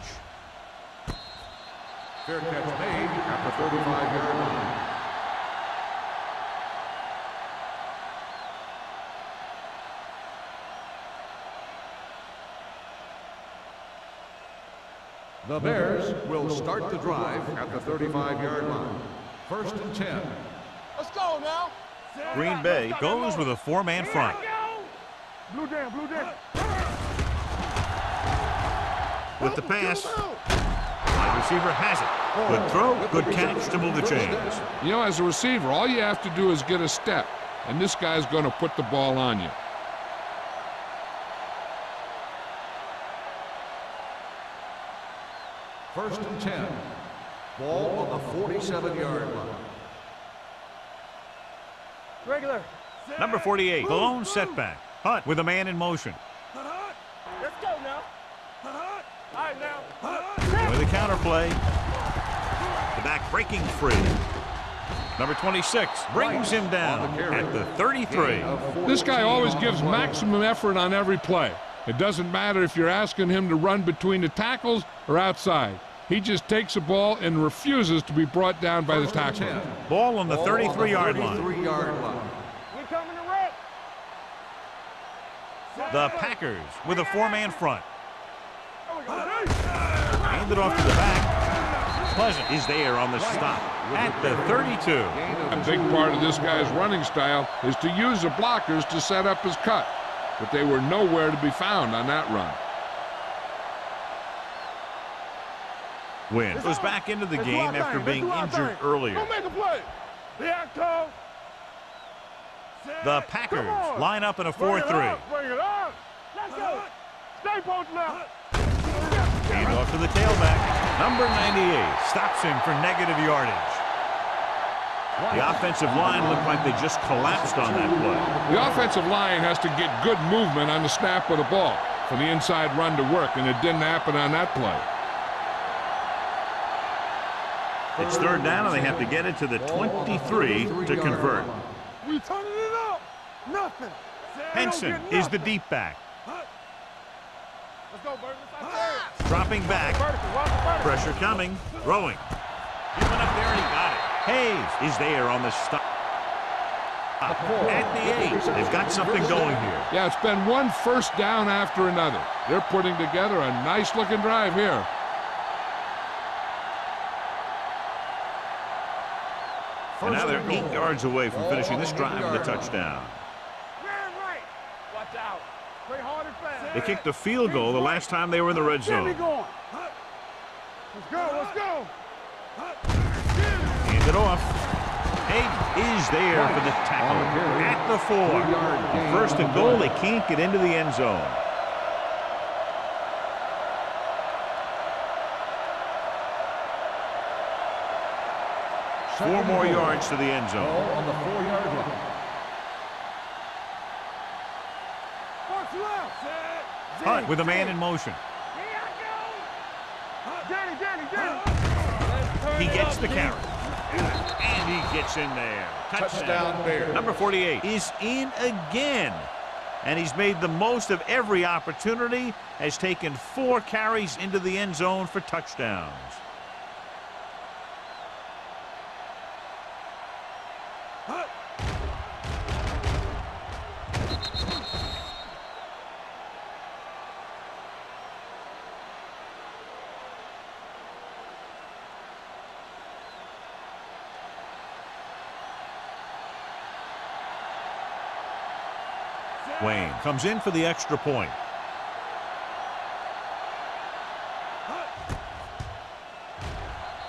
Fair catch made at the 35-yard line. The Bears will start the drive at the 35-yard line. 1st and 10. Let's go now. Green Bay goes with a four-man front. Blue down, blue down. With the pass, wide receiver has it. Good throw, good catch to move the chains. You know, as a receiver, all you have to do is get a step, and this guy's going to put the ball on you. First and 10. Ball on the 47-yard line. Regular. Number 48, the lone setback. Hunt with a man in motion. Let's go now. All right, now. With a counter play. The back breaking free. Number 26 brings him down at the 33. This guy always gives maximum effort on every play. It doesn't matter if you're asking him to run between the tackles or outside. He just takes the ball and refuses to be brought down by the tackler. Ball on the 33-yard line. We coming to wreck. The Packers with a four-man front. Hand it off to the back. Pleasant is there on the stop at the 32. A big part of this guy's running style is to use the blockers to set up his cut, but they were nowhere to be found on that run. Wynn goes back into the game after being injured earlier. Don't make a play. The Packers line up in a 4-3. Bring it on. Let's go. Stay posted up. Hand off to the tailback. Number 98 stops him for negative yardage. The offensive line looked like they just collapsed on that play. The offensive line has to get good movement on the snap of the ball for the inside run to work, and it didn't happen on that play. It's third down, and they have to get it to the 23 to convert. We turning it up. Nothing. Henson is the deep back. Let's go, Burton. Dropping back. Pressure coming. Throwing. He went up there and he got it. Hayes is there on the stop. At the 8. They've got something going here. Yeah, it's been one first down after another. They're putting together a nice-looking drive here. And now they're 8 yards away from finishing this drive with a touchdown. Watch out. Play hard and fast. They kicked a field goal the last time they were in the red zone. Let's go, let's go. Hand it off. Hayden is there for the tackle at the 4. First and goal, they can't get into the end zone. Four more yards to the end zone. On the 4-yard line. Hunt with a man in motion. He gets the carry. And he gets in there. Touchdown Bears. Number 48 is in again. And he's made the most of every opportunity, has taken 4 carries into the end zone for touchdowns. Wayne comes in for the extra point.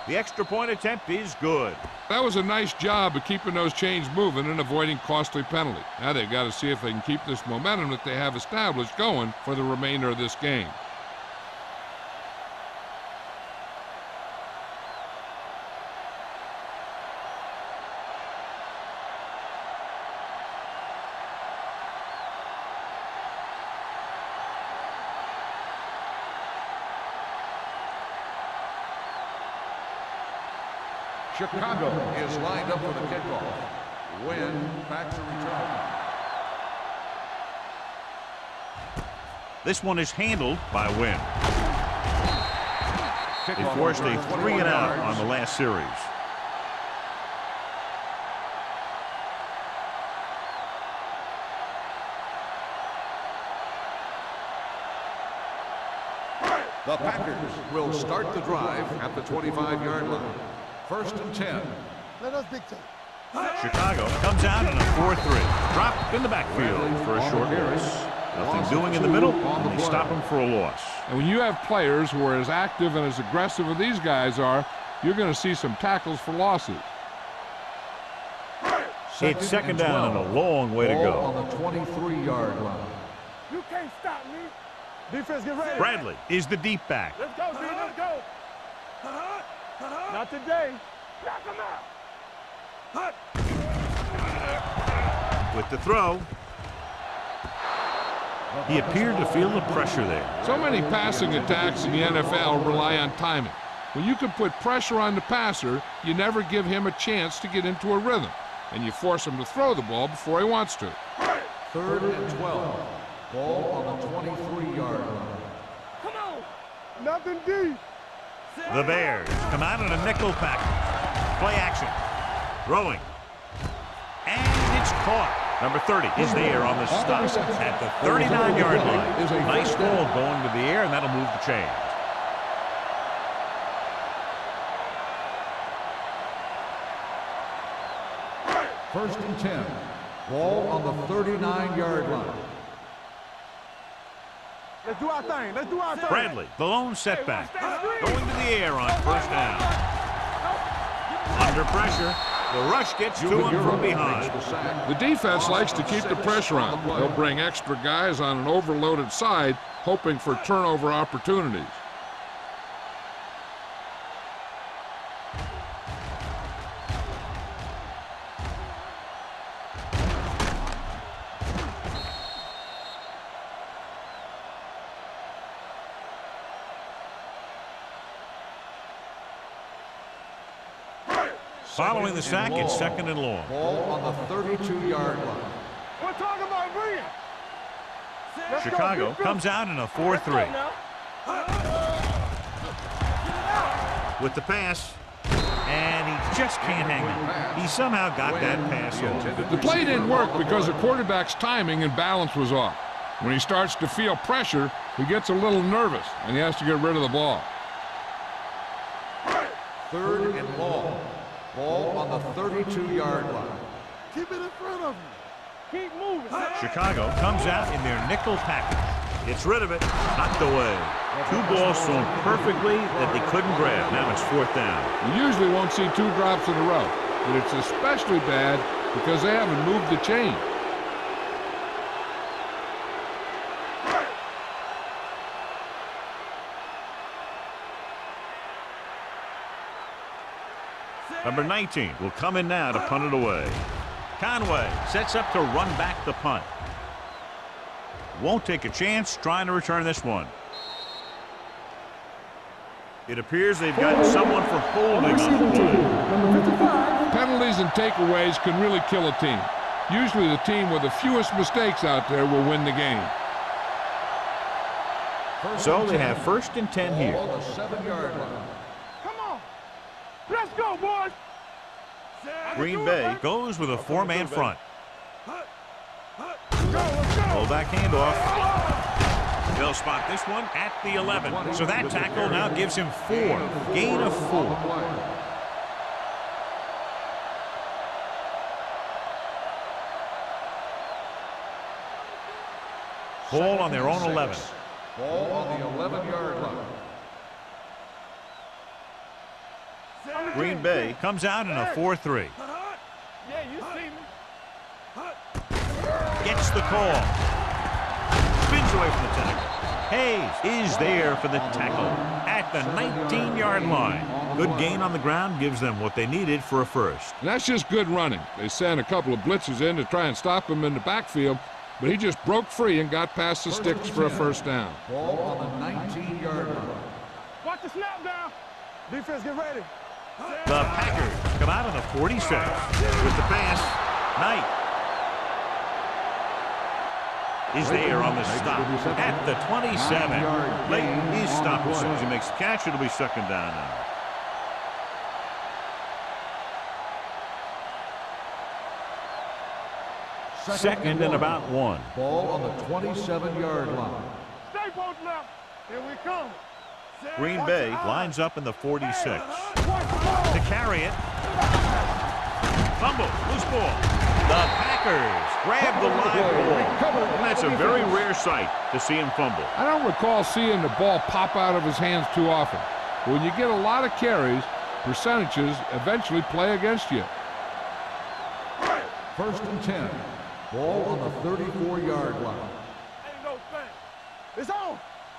The extra point attempt is good. That was a nice job of keeping those chains moving and avoiding costly penalty. Now they've got to see if they can keep this momentum that they have established going for the remainder of this game. Chicago is lined up for the kickoff. Wynn back to return. This one is handled by Wynn. They forced a 3-and-out on the last series. The Packers will start the drive at the 25-yard line. 1st and 10. Let us dictate. Chicago comes out in a 4-3. Drop in the backfield for a short loss. Nothing doing in the middle, and they stop him for a loss. And when you have players who are as active and as aggressive as these guys are, you're going to see some tackles for losses. It's second down and a long way to go. On the 23-yard line. You can't stop me. Defense, get ready. Bradley is the deep back. Let's go, D. Let's go. Not today. Knock him out. With the throw. He appeared to feel the pressure there. So many passing attacks in the NFL rely on timing. When you can put pressure on the passer, you never give him a chance to get into a rhythm, and you force him to throw the ball before he wants to. 3rd and 12. Ball on the 23-yard line. Come on. Nothing deep. The Bears come out in a nickel package. Play action. Throwing. And it's caught. Number 30 is there on the stop at the 39-yard line. Nice ball going to the air, and that'll move the chains. First and 10. Ball on the 39-yard line. Let's do our thing. Let's do our thing. Bradley, the lone setback. Going to the air on first down. Under pressure. The rush gets to him from behind. The defense likes to keep the pressure on. They'll bring extra guys on an overloaded side, hoping for turnover opportunities. Following the sack, it's second and long. Ball on the 32-yard line. We're talking about bringing. Chicago comes out in a 4-3. With the pass, and he just can't hang on. He somehow got that pass off. The play didn't work because the quarterback's timing and balance was off. When he starts to feel pressure, he gets a little nervous, and he has to get rid of the ball. 3rd and long. Ball on the 32-yard line. Keep it in front of you. Keep moving. Chicago comes out in their nickel package. Gets rid of it, knocked away. 2 balls thrown perfectly that they couldn't grab. Now it's 4th down. You usually won't see 2 drops in a row, but it's especially bad because they haven't moved the chain. Number 19 will come in now to punt it away. Conway sets up to run back the punt. Won't take a chance trying to return this one. It appears they've got someone for holding on the play. Penalties and takeaways can really kill a team. Usually the team with the fewest mistakes out there will win the game. So they have 1st and 10 here. Ball on the 7-yard line. Come on. Let's go, boys. Green Bay goes with a 4-man front. Pull back handoff. They'll spot this one at the 11. So that tackle now gives him 4. Gain of 4. Ball on their own 11. Ball on the 11-yard line. Green Bay comes out in a 4-3. Yeah, you see me. Gets the call. Spins away from the tackle. Hayes is there for the tackle at the 19-yard line. Good gain on the ground gives them what they needed for a first. And that's just good running. They sent a couple of blitzes in to try and stop him in the backfield, but he just broke free and got past the sticks for a first down. Ball on the 19-yard line. Watch the snap down. Defense, get ready. The Packers come out of the 46 with the pass. Knight. is there on the stop at the 27. Late is stopped as soon as he makes the catch. It'll be second down now. Second and about 1. Ball on the 27-yard line. Stay both left. Here we come. Green Bay lines up in the 46. To carry it. Fumble. Loose ball. The Packers grab the live ball. And that's a very rare sight to see him fumble. I don't recall seeing the ball pop out of his hands too often. But when you get a lot of carries, percentages eventually play against you. First and 10. Ball on the 34-yard line. Ain't no thing. It's on.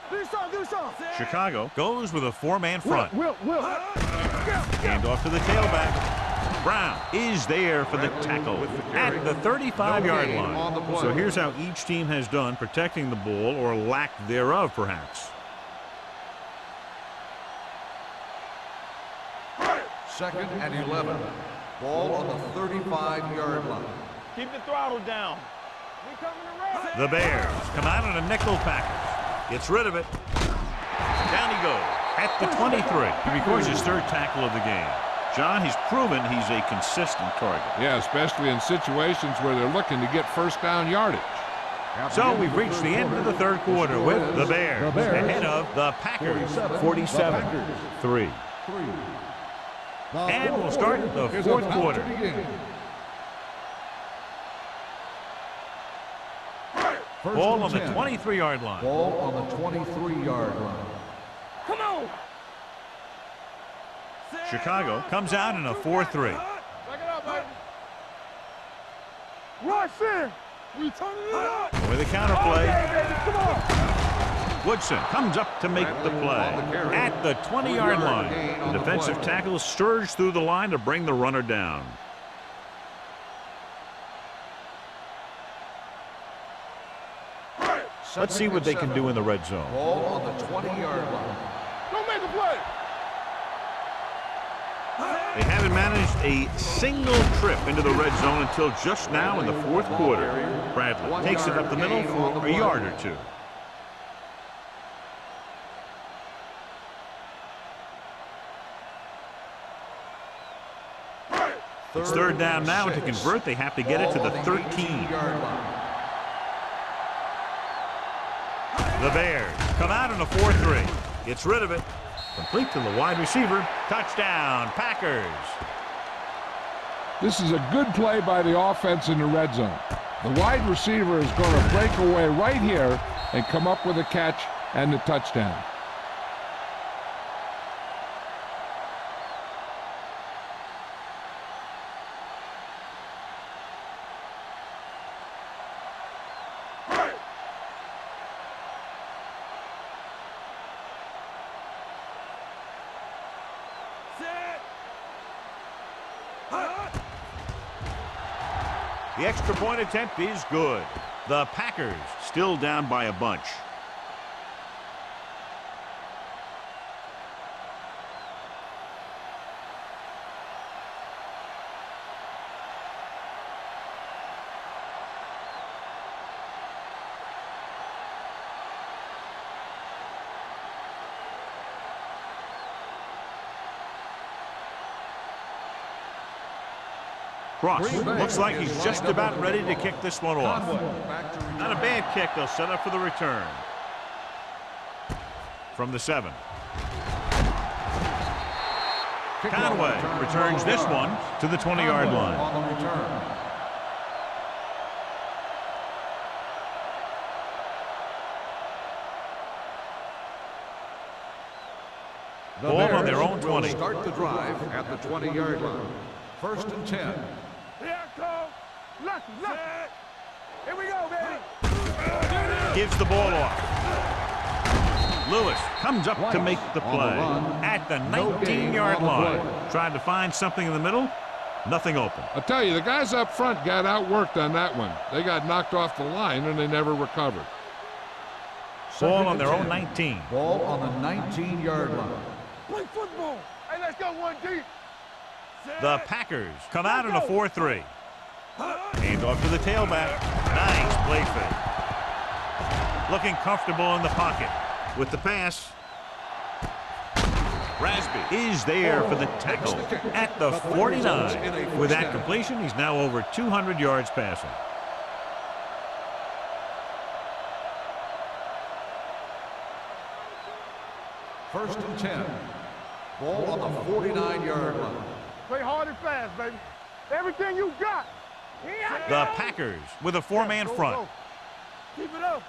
Do something. Chicago goes with a 4-man front. Will. Hand off to the tailback. Brown is there for the tackle at the 35-yard line. So here's how each team has done protecting the ball, or lack thereof, perhaps. Second and 11. Ball on the 35-yard line. Keep the throttle down. We coming around. The Bears come out on a nickel package. Gets rid of it. Down he goes at the 23. He records his 3rd tackle of the game. John, he's proven he's a consistent target. Yeah, especially in situations where they're looking to get first down yardage. So we've reached the end of the 3rd quarter with the Bears ahead of the Packers 47-3. And we'll start the 4th quarter. Ball on the 23-yard line. Ball on the 23-yard line. Come on. Chicago comes out in a 4-3. Back it up, baby. Rush in. We turning it up. With a counter play. Baby, come on. Woodson comes up to make the play at the 20-yard line. The defensive tackle surged through the line to bring the runner down. Let's see what they can do in the red zone. Ball on the 20-yard line. Don't make a play. They haven't managed a single trip into the red zone until just now in the 4th quarter. Bradley takes it up the middle for a yard or 2. It's 3rd down now, and to convert, they have to get it to the 13. The Bears come out in a 4-3. Gets rid of it. Complete to the wide receiver. Touchdown, Packers. This is a good play by the offense in the red zone. The wide receiver is going to break away right here and come up with a catch and the touchdown. The extra point attempt is good. The Packers still down by a bunch. Cross looks like he's just about ready to kick this one off. Not a bad kick. They'll set up for the return. From the 7. Conway returns this one to the 20-yard line. On the return. Ball on their own 20. Start the drive at the 20-yard line. First and 10. Here it comes. Left. Here we go, baby. Gives the ball off. Lewis comes up to make the play at the 19-yard line. Trying to find something in the middle. Nothing open. I'll tell you, the guys up front got outworked on that one. They got knocked off the line and they never recovered. Ball on their own 19. Ball on the 19-yard line. Play football. Hey, let's go one deep. The Packers come out in a 4-3. Hand off to the tailback. Nice play fake. Looking comfortable in the pocket. With the pass. Rasby is there for the tackle at the 49. With that completion, he's now over 200 yards passing. First and 10. Ball on the 49-yard line. Play hard and fast, baby. Everything you got. The Packers with a four-man front. Go. Keep it up.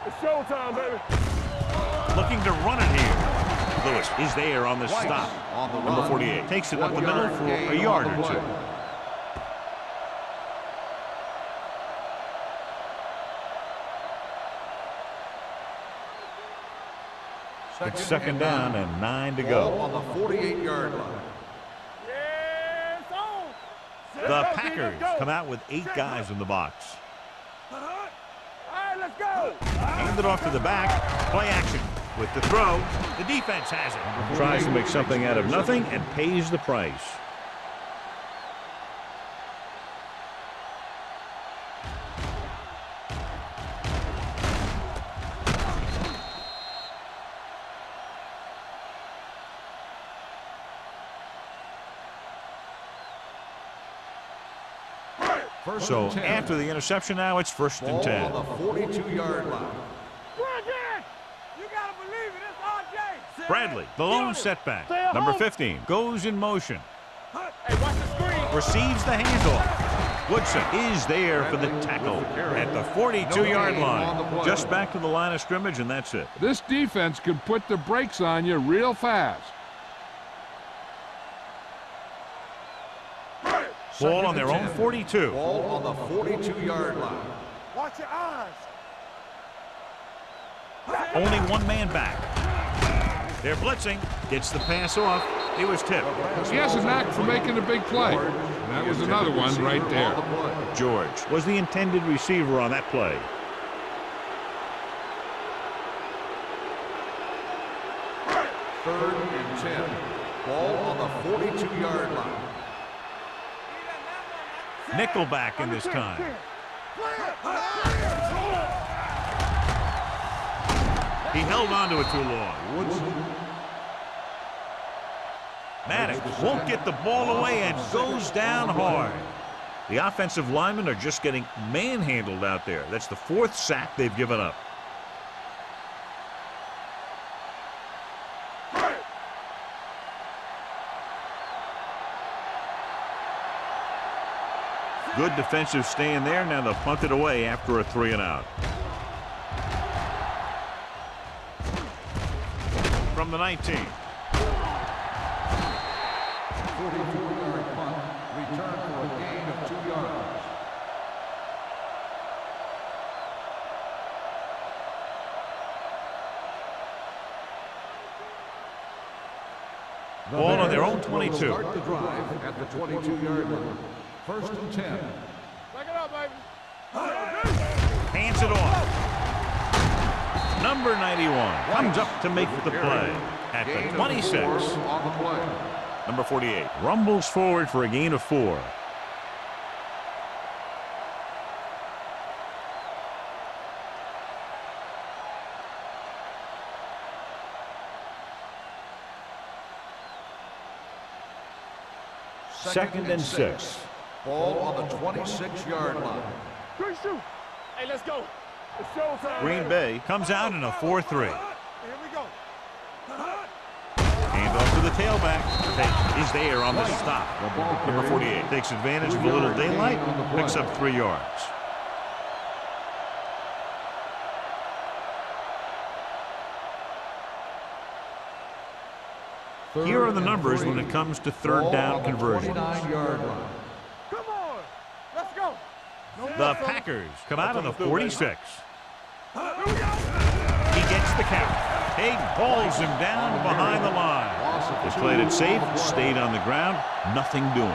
It's showtime, baby. Looking to run it here. Lewis is there on the stop. On the Number run. 48 takes it up the 1 middle yard for gain a yard on the or two. play. It's second down and 9 to Ball go. on the 48-yard line. Yes, on. The Packers come out with 8 guys in the box. All right, let's go. Hand it off to the back. Play action with the throw. The defense has it. Tries to make something out of nothing and pays the price. So after the interception now, it's first and 10. Ball on the 42-yard line. You gotta believe it. It's RJ. Bradley, the lone setback. Number 15 goes in motion. Hey, watch the screen. Receives the handoff. Woodson is there for the tackle at the 42-yard line. Just back to the line of scrimmage, and that's it. This defense can put the brakes on you real fast. Ball on their own 42. Ball on the 42-yard line. Watch your eyes. Only one man back. They're blitzing. Gets the pass off. He was tipped. He has a knack for making a big play. And that was another one right there. George was the intended receiver on that play. Third and 10. Ball on the 42-yard line. Nickelback in this time. He held on to it too long. Maddox won't get the ball away and goes down hard. The offensive linemen are just getting manhandled out there. That's the 4th sack they've given up. Good defensive stand there. Now they'll punt it away after a 3-and-out. From the 19. 44-yard punt. Return for a gain of 2 yards. Ball on their own 22. Start the drive at the 22-yard line. First and 10. Back it up, baby. Hands it off. Number 91 comes up to make the play at the 26. On the play. Number 48 rumbles forward for a gain of 4. Second and 6. Ball on the 26-yard line. Good shoot. Hey, let's go. It's showtime. Green Bay comes out in a 4-3. Here we go. Hand off to the tailback. He's there on the stop. Number 48 takes advantage of a little daylight, picks up 3 yards. Here are the numbers when it comes to third down conversions. 49-yard line. Come on. Let's go. The Packers come out on the 46. He gets the count. Haig hauls him down behind the line. They played it safe, stayed on the ground, nothing doing.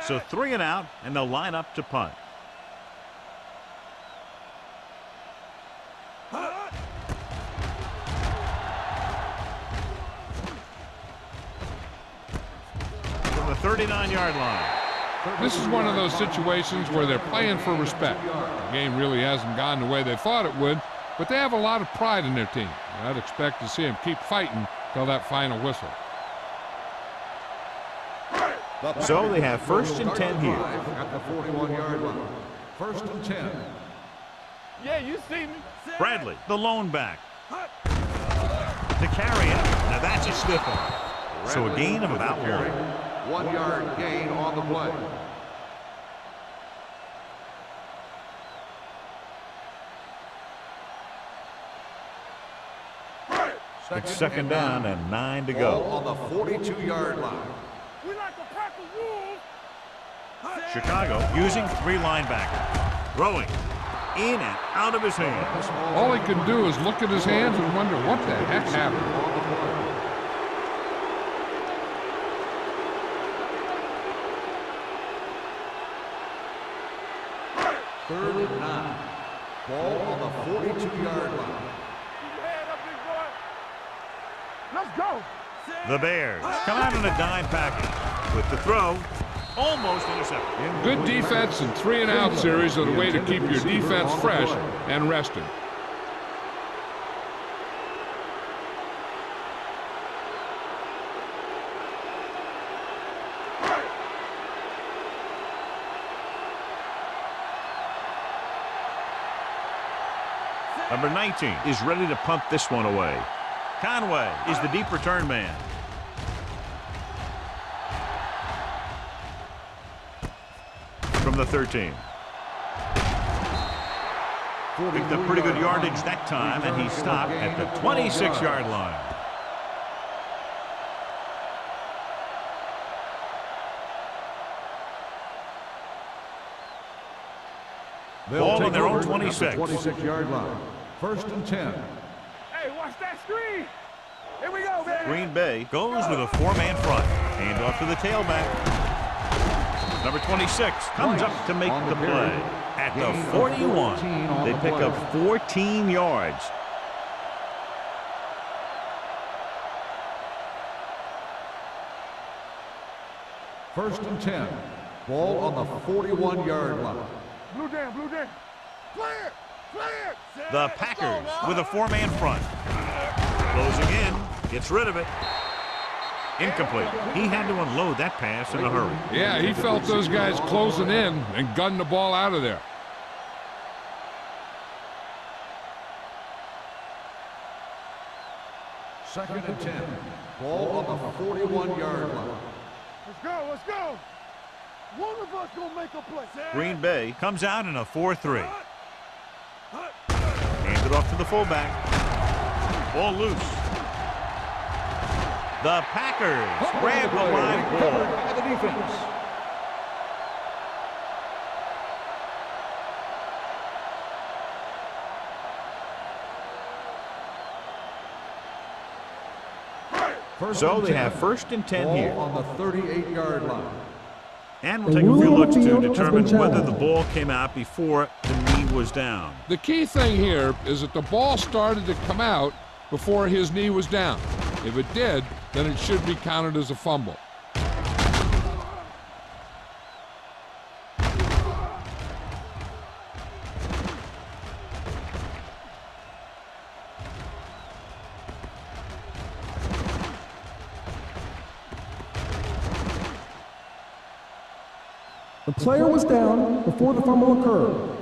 So 3 and out, and they'll line up to punt. 39-yard line. This is one of those situations where they're playing for respect. The game really hasn't gone the way they thought it would, but they have a lot of pride in their team. I'd expect to see them keep fighting till that final whistle. So they have 1st and 10 here. At the 41-yard line. 1st and 10. Yeah, you see me. Bradley, the lone back. To carry it. Now that's a stiff one. So a gain of about 1. 1 yard gain on the play. It's 2nd down and 9 to Ball go. on the 42-yard line. We like to pack the wolves. Chicago using 3 linebackers. Throwing in and out of his hands. All he can do is look at his hands and wonder what the heck happened. 3rd and 9. Ball on the 42-yard line. Keep your head up, big boy. Let's go. The Bears come out in a dime package with the throw. Almost intercepted. Good defense and 3-and-out series are the way to keep your defense fresh and rested. Number 19 is ready to punt this one away. Conway is the deep return man. From the 13. Picked up pretty good yardage that time, and he stopped at the 26-yard line. Ball on their own 26. 26-yard line. 1st and 10. Hey, watch that screen. Here we go, man. Green Bay goes with a 4-man front. Hand off to the tailback. Number 26 comes up to make the play. At the 41, they pick up 14 yards. First and 10. Ball on the 41-yard line. Blue down, blue down. Clear, clear. The Packers with a 4-man front. Closing in, gets rid of it. Incomplete. He had to unload that pass in a hurry. Yeah, he felt those guys closing in and gunned the ball out of there. Second and 10. Ball on the 41-yard line. Let's go, let's go. One of us gonna make a play. Green Bay comes out in a 4-3. Handed off to the fullback. Ball loose. The Packers grab the live ball. By the defense. So they have 1st and 10 here. Ball on the 38-yard line. And we'll take a few looks to determine whether the ball came out before the knee was down. The key thing here is that the ball started to come out before his knee was down. If it did, then it should be counted as a fumble. The player was down before the fumble occurred.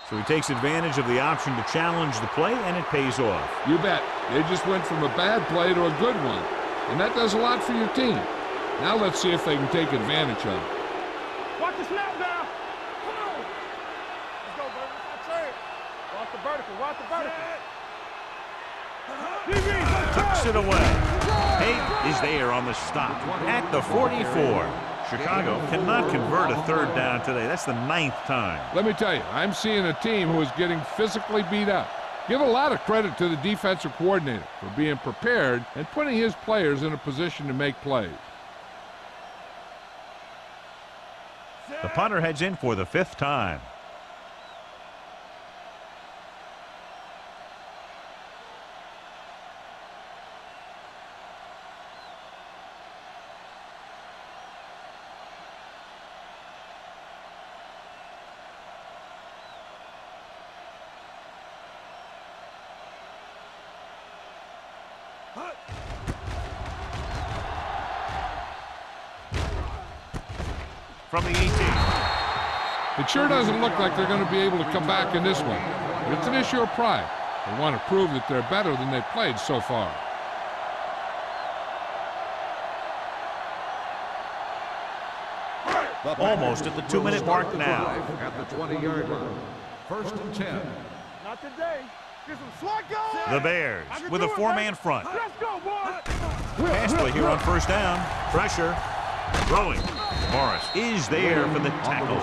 So he takes advantage of the option to challenge the play, and it pays off. You bet. They just went from a bad play to a good one. And that does a lot for your team. Now let's see if they can take advantage of it. Watch the snap down. Come on. Let's go, baby. Let's trade. Watch the vertical. Watch the vertical. Tucks it away. Tate is there on the stop at the 44. Chicago cannot convert a 3rd down today. That's the 9th time. Let me tell you, I'm seeing a team who is getting physically beat up. Give a lot of credit to the defensive coordinator for being prepared and putting his players in a position to make plays. The punter heads in for the 5th time. From the 18. It sure doesn't look like they're going to be able to come back in this one, but it's an issue of pride. They want to prove that they're better than they've played so far. Almost at the 2-minute mark now. At the 20-yard line. First and 10. Not today. Get some slack going. The Bears with a 4-man front. Let's go, boy. Pass play here on first down. Pressure. Throwing. Morris is there for the tackle.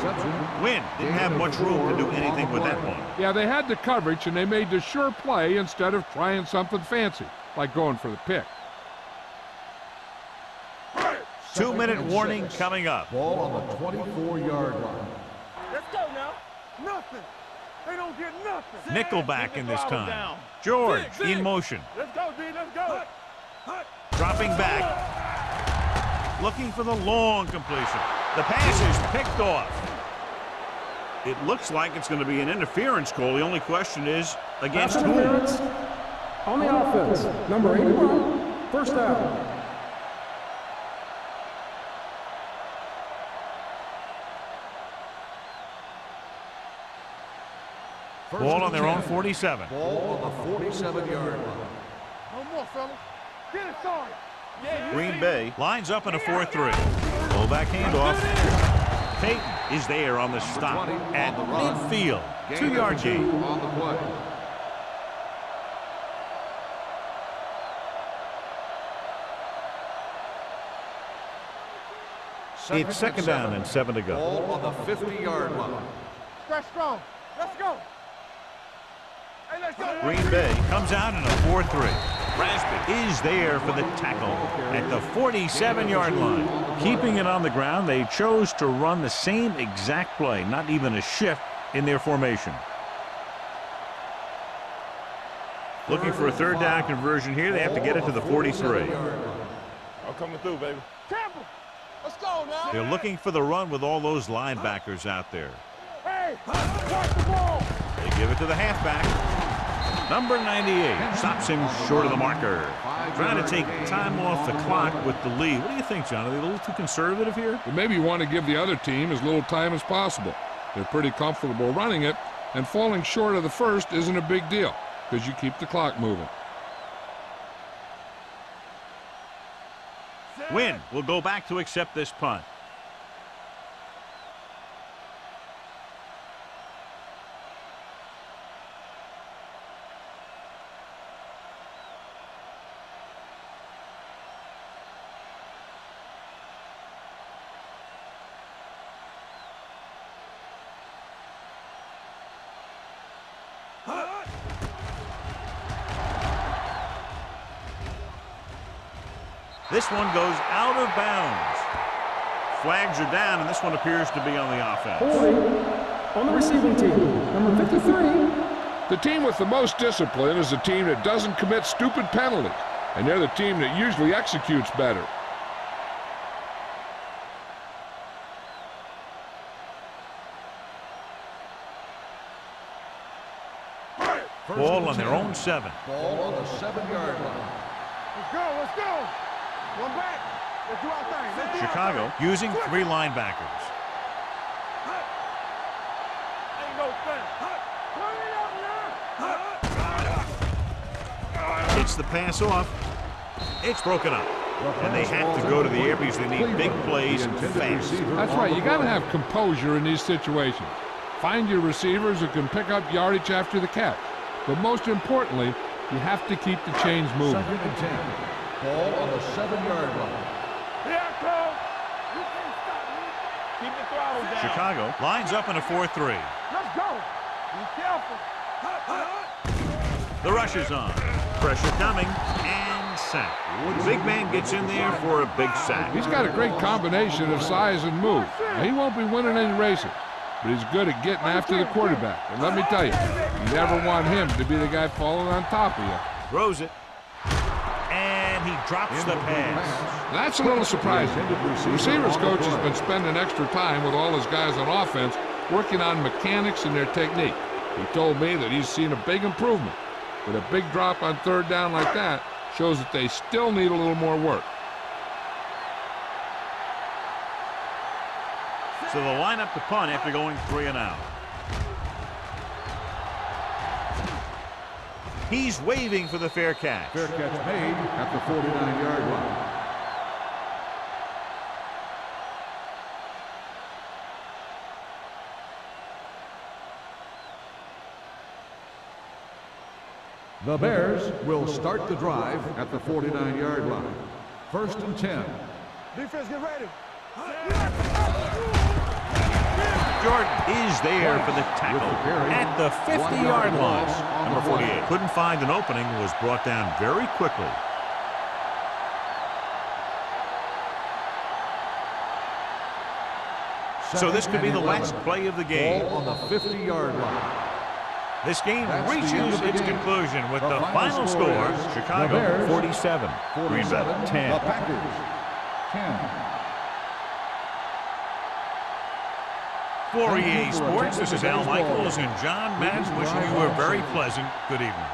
Wynn didn't have much room to do anything with that one. Yeah, they had the coverage, and they made the sure play instead of trying something fancy, like going for the pick. 2-minute warning coming up. Ball on the 24-yard line. Let's go now. Nothing. They don't get nothing. Nickelback in this time. George in motion. Let's go, D. Let's go. Dropping back. Looking for the long completion. The pass is picked off. It looks like it's going to be an interference call. The only question is, against whom? Interference on the offense. Number 81, first down. Ball on their own 47. Ball on the 47-yard line. No more, fellas. Get it started. Green Bay lines up in a 4-3. Fullback handoff. Peyton is there on the stop at midfield. 2-yard gain. On the play. It's second down and 7 to go. Ball on the 50-yard line. Stretch strong. Let's go. Hey, let's go. Green Bay comes out in a 4-3. Rasby is there for the tackle at the 47-yard line. Keeping it on the ground, they chose to run the same exact play, not even a shift in their formation. Looking for a third down conversion here. They have to get it to the 43. I'm coming through, baby. Campbell. Let's go now. They're looking for the run with all those linebackers out there. Hey, watch the ball. They give it to the halfback. Number 98 stops him short of the marker. Trying to take time off the clock with the lead. What do you think, John? Are they a little too conservative here? But maybe you want to give the other team as little time as possible. They're pretty comfortable running it, and falling short of the first isn't a big deal because you keep the clock moving. Wynn will go back to accept this punt. This one goes out of bounds. Flags are down, and this one appears to be on the offense. 40 on the receiving team. Number 53. The team with the most discipline is the team that doesn't commit stupid penalties, and they're the team that usually executes better. Ball on their own 7. Ball on the 7-yard line. Let's go. Let's go. One back. Let's do our thing. Let's do our Chicago thing. using 3 linebackers. Ain't no thing. Turn it up now. It's the pass off. It's broken up. And they have to go to the air because they need big plays fast. That's right. You got to have composure in these situations. Find your receivers who can pick up yardage after the catch. But most importantly, you have to keep the chains moving. Second and 10. Ball on the 7-yard line. Here I come. You can't stop me. Keep the throttle down. Chicago lines up in a 4-3. Let's go. Be careful. The rush is on. Pressure coming. And sack. The big man gets in there for a big sack. He's got a great combination of size and move. Now, he won't be winning any races, but he's good at getting after the quarterback. And let me tell you, you never want him to be the guy falling on top of you. Throws it. And he drops the pass. That's a little surprising. The receivers coach has been spending extra time with all his guys on offense working on mechanics and their technique. He told me that he's seen a big improvement. But a big drop on third down like that shows that they still need a little more work. So they'll line up to punt after going 3 and out. He's waving for the fair catch. Fair catch made at the 49-yard line. The Bears will start the drive at the 49-yard line. 1st and 10. Defense, get ready. Jordan is there for the tackle at the 50-yard line. Number 48 couldn't find an opening, was brought down very quickly. So this could be the last play of the game. Ball on the 50-yard line. This game That's the end reaches of the its game. conclusion with The the final final score score, is Chicago the Bears 47, Green 47, Bay The 10. Packers 10. For Thank you EA for Sports, this attending is Al today's ball Michaels game. and John Please Madden wishing drive you a home very safe. pleasant good evening.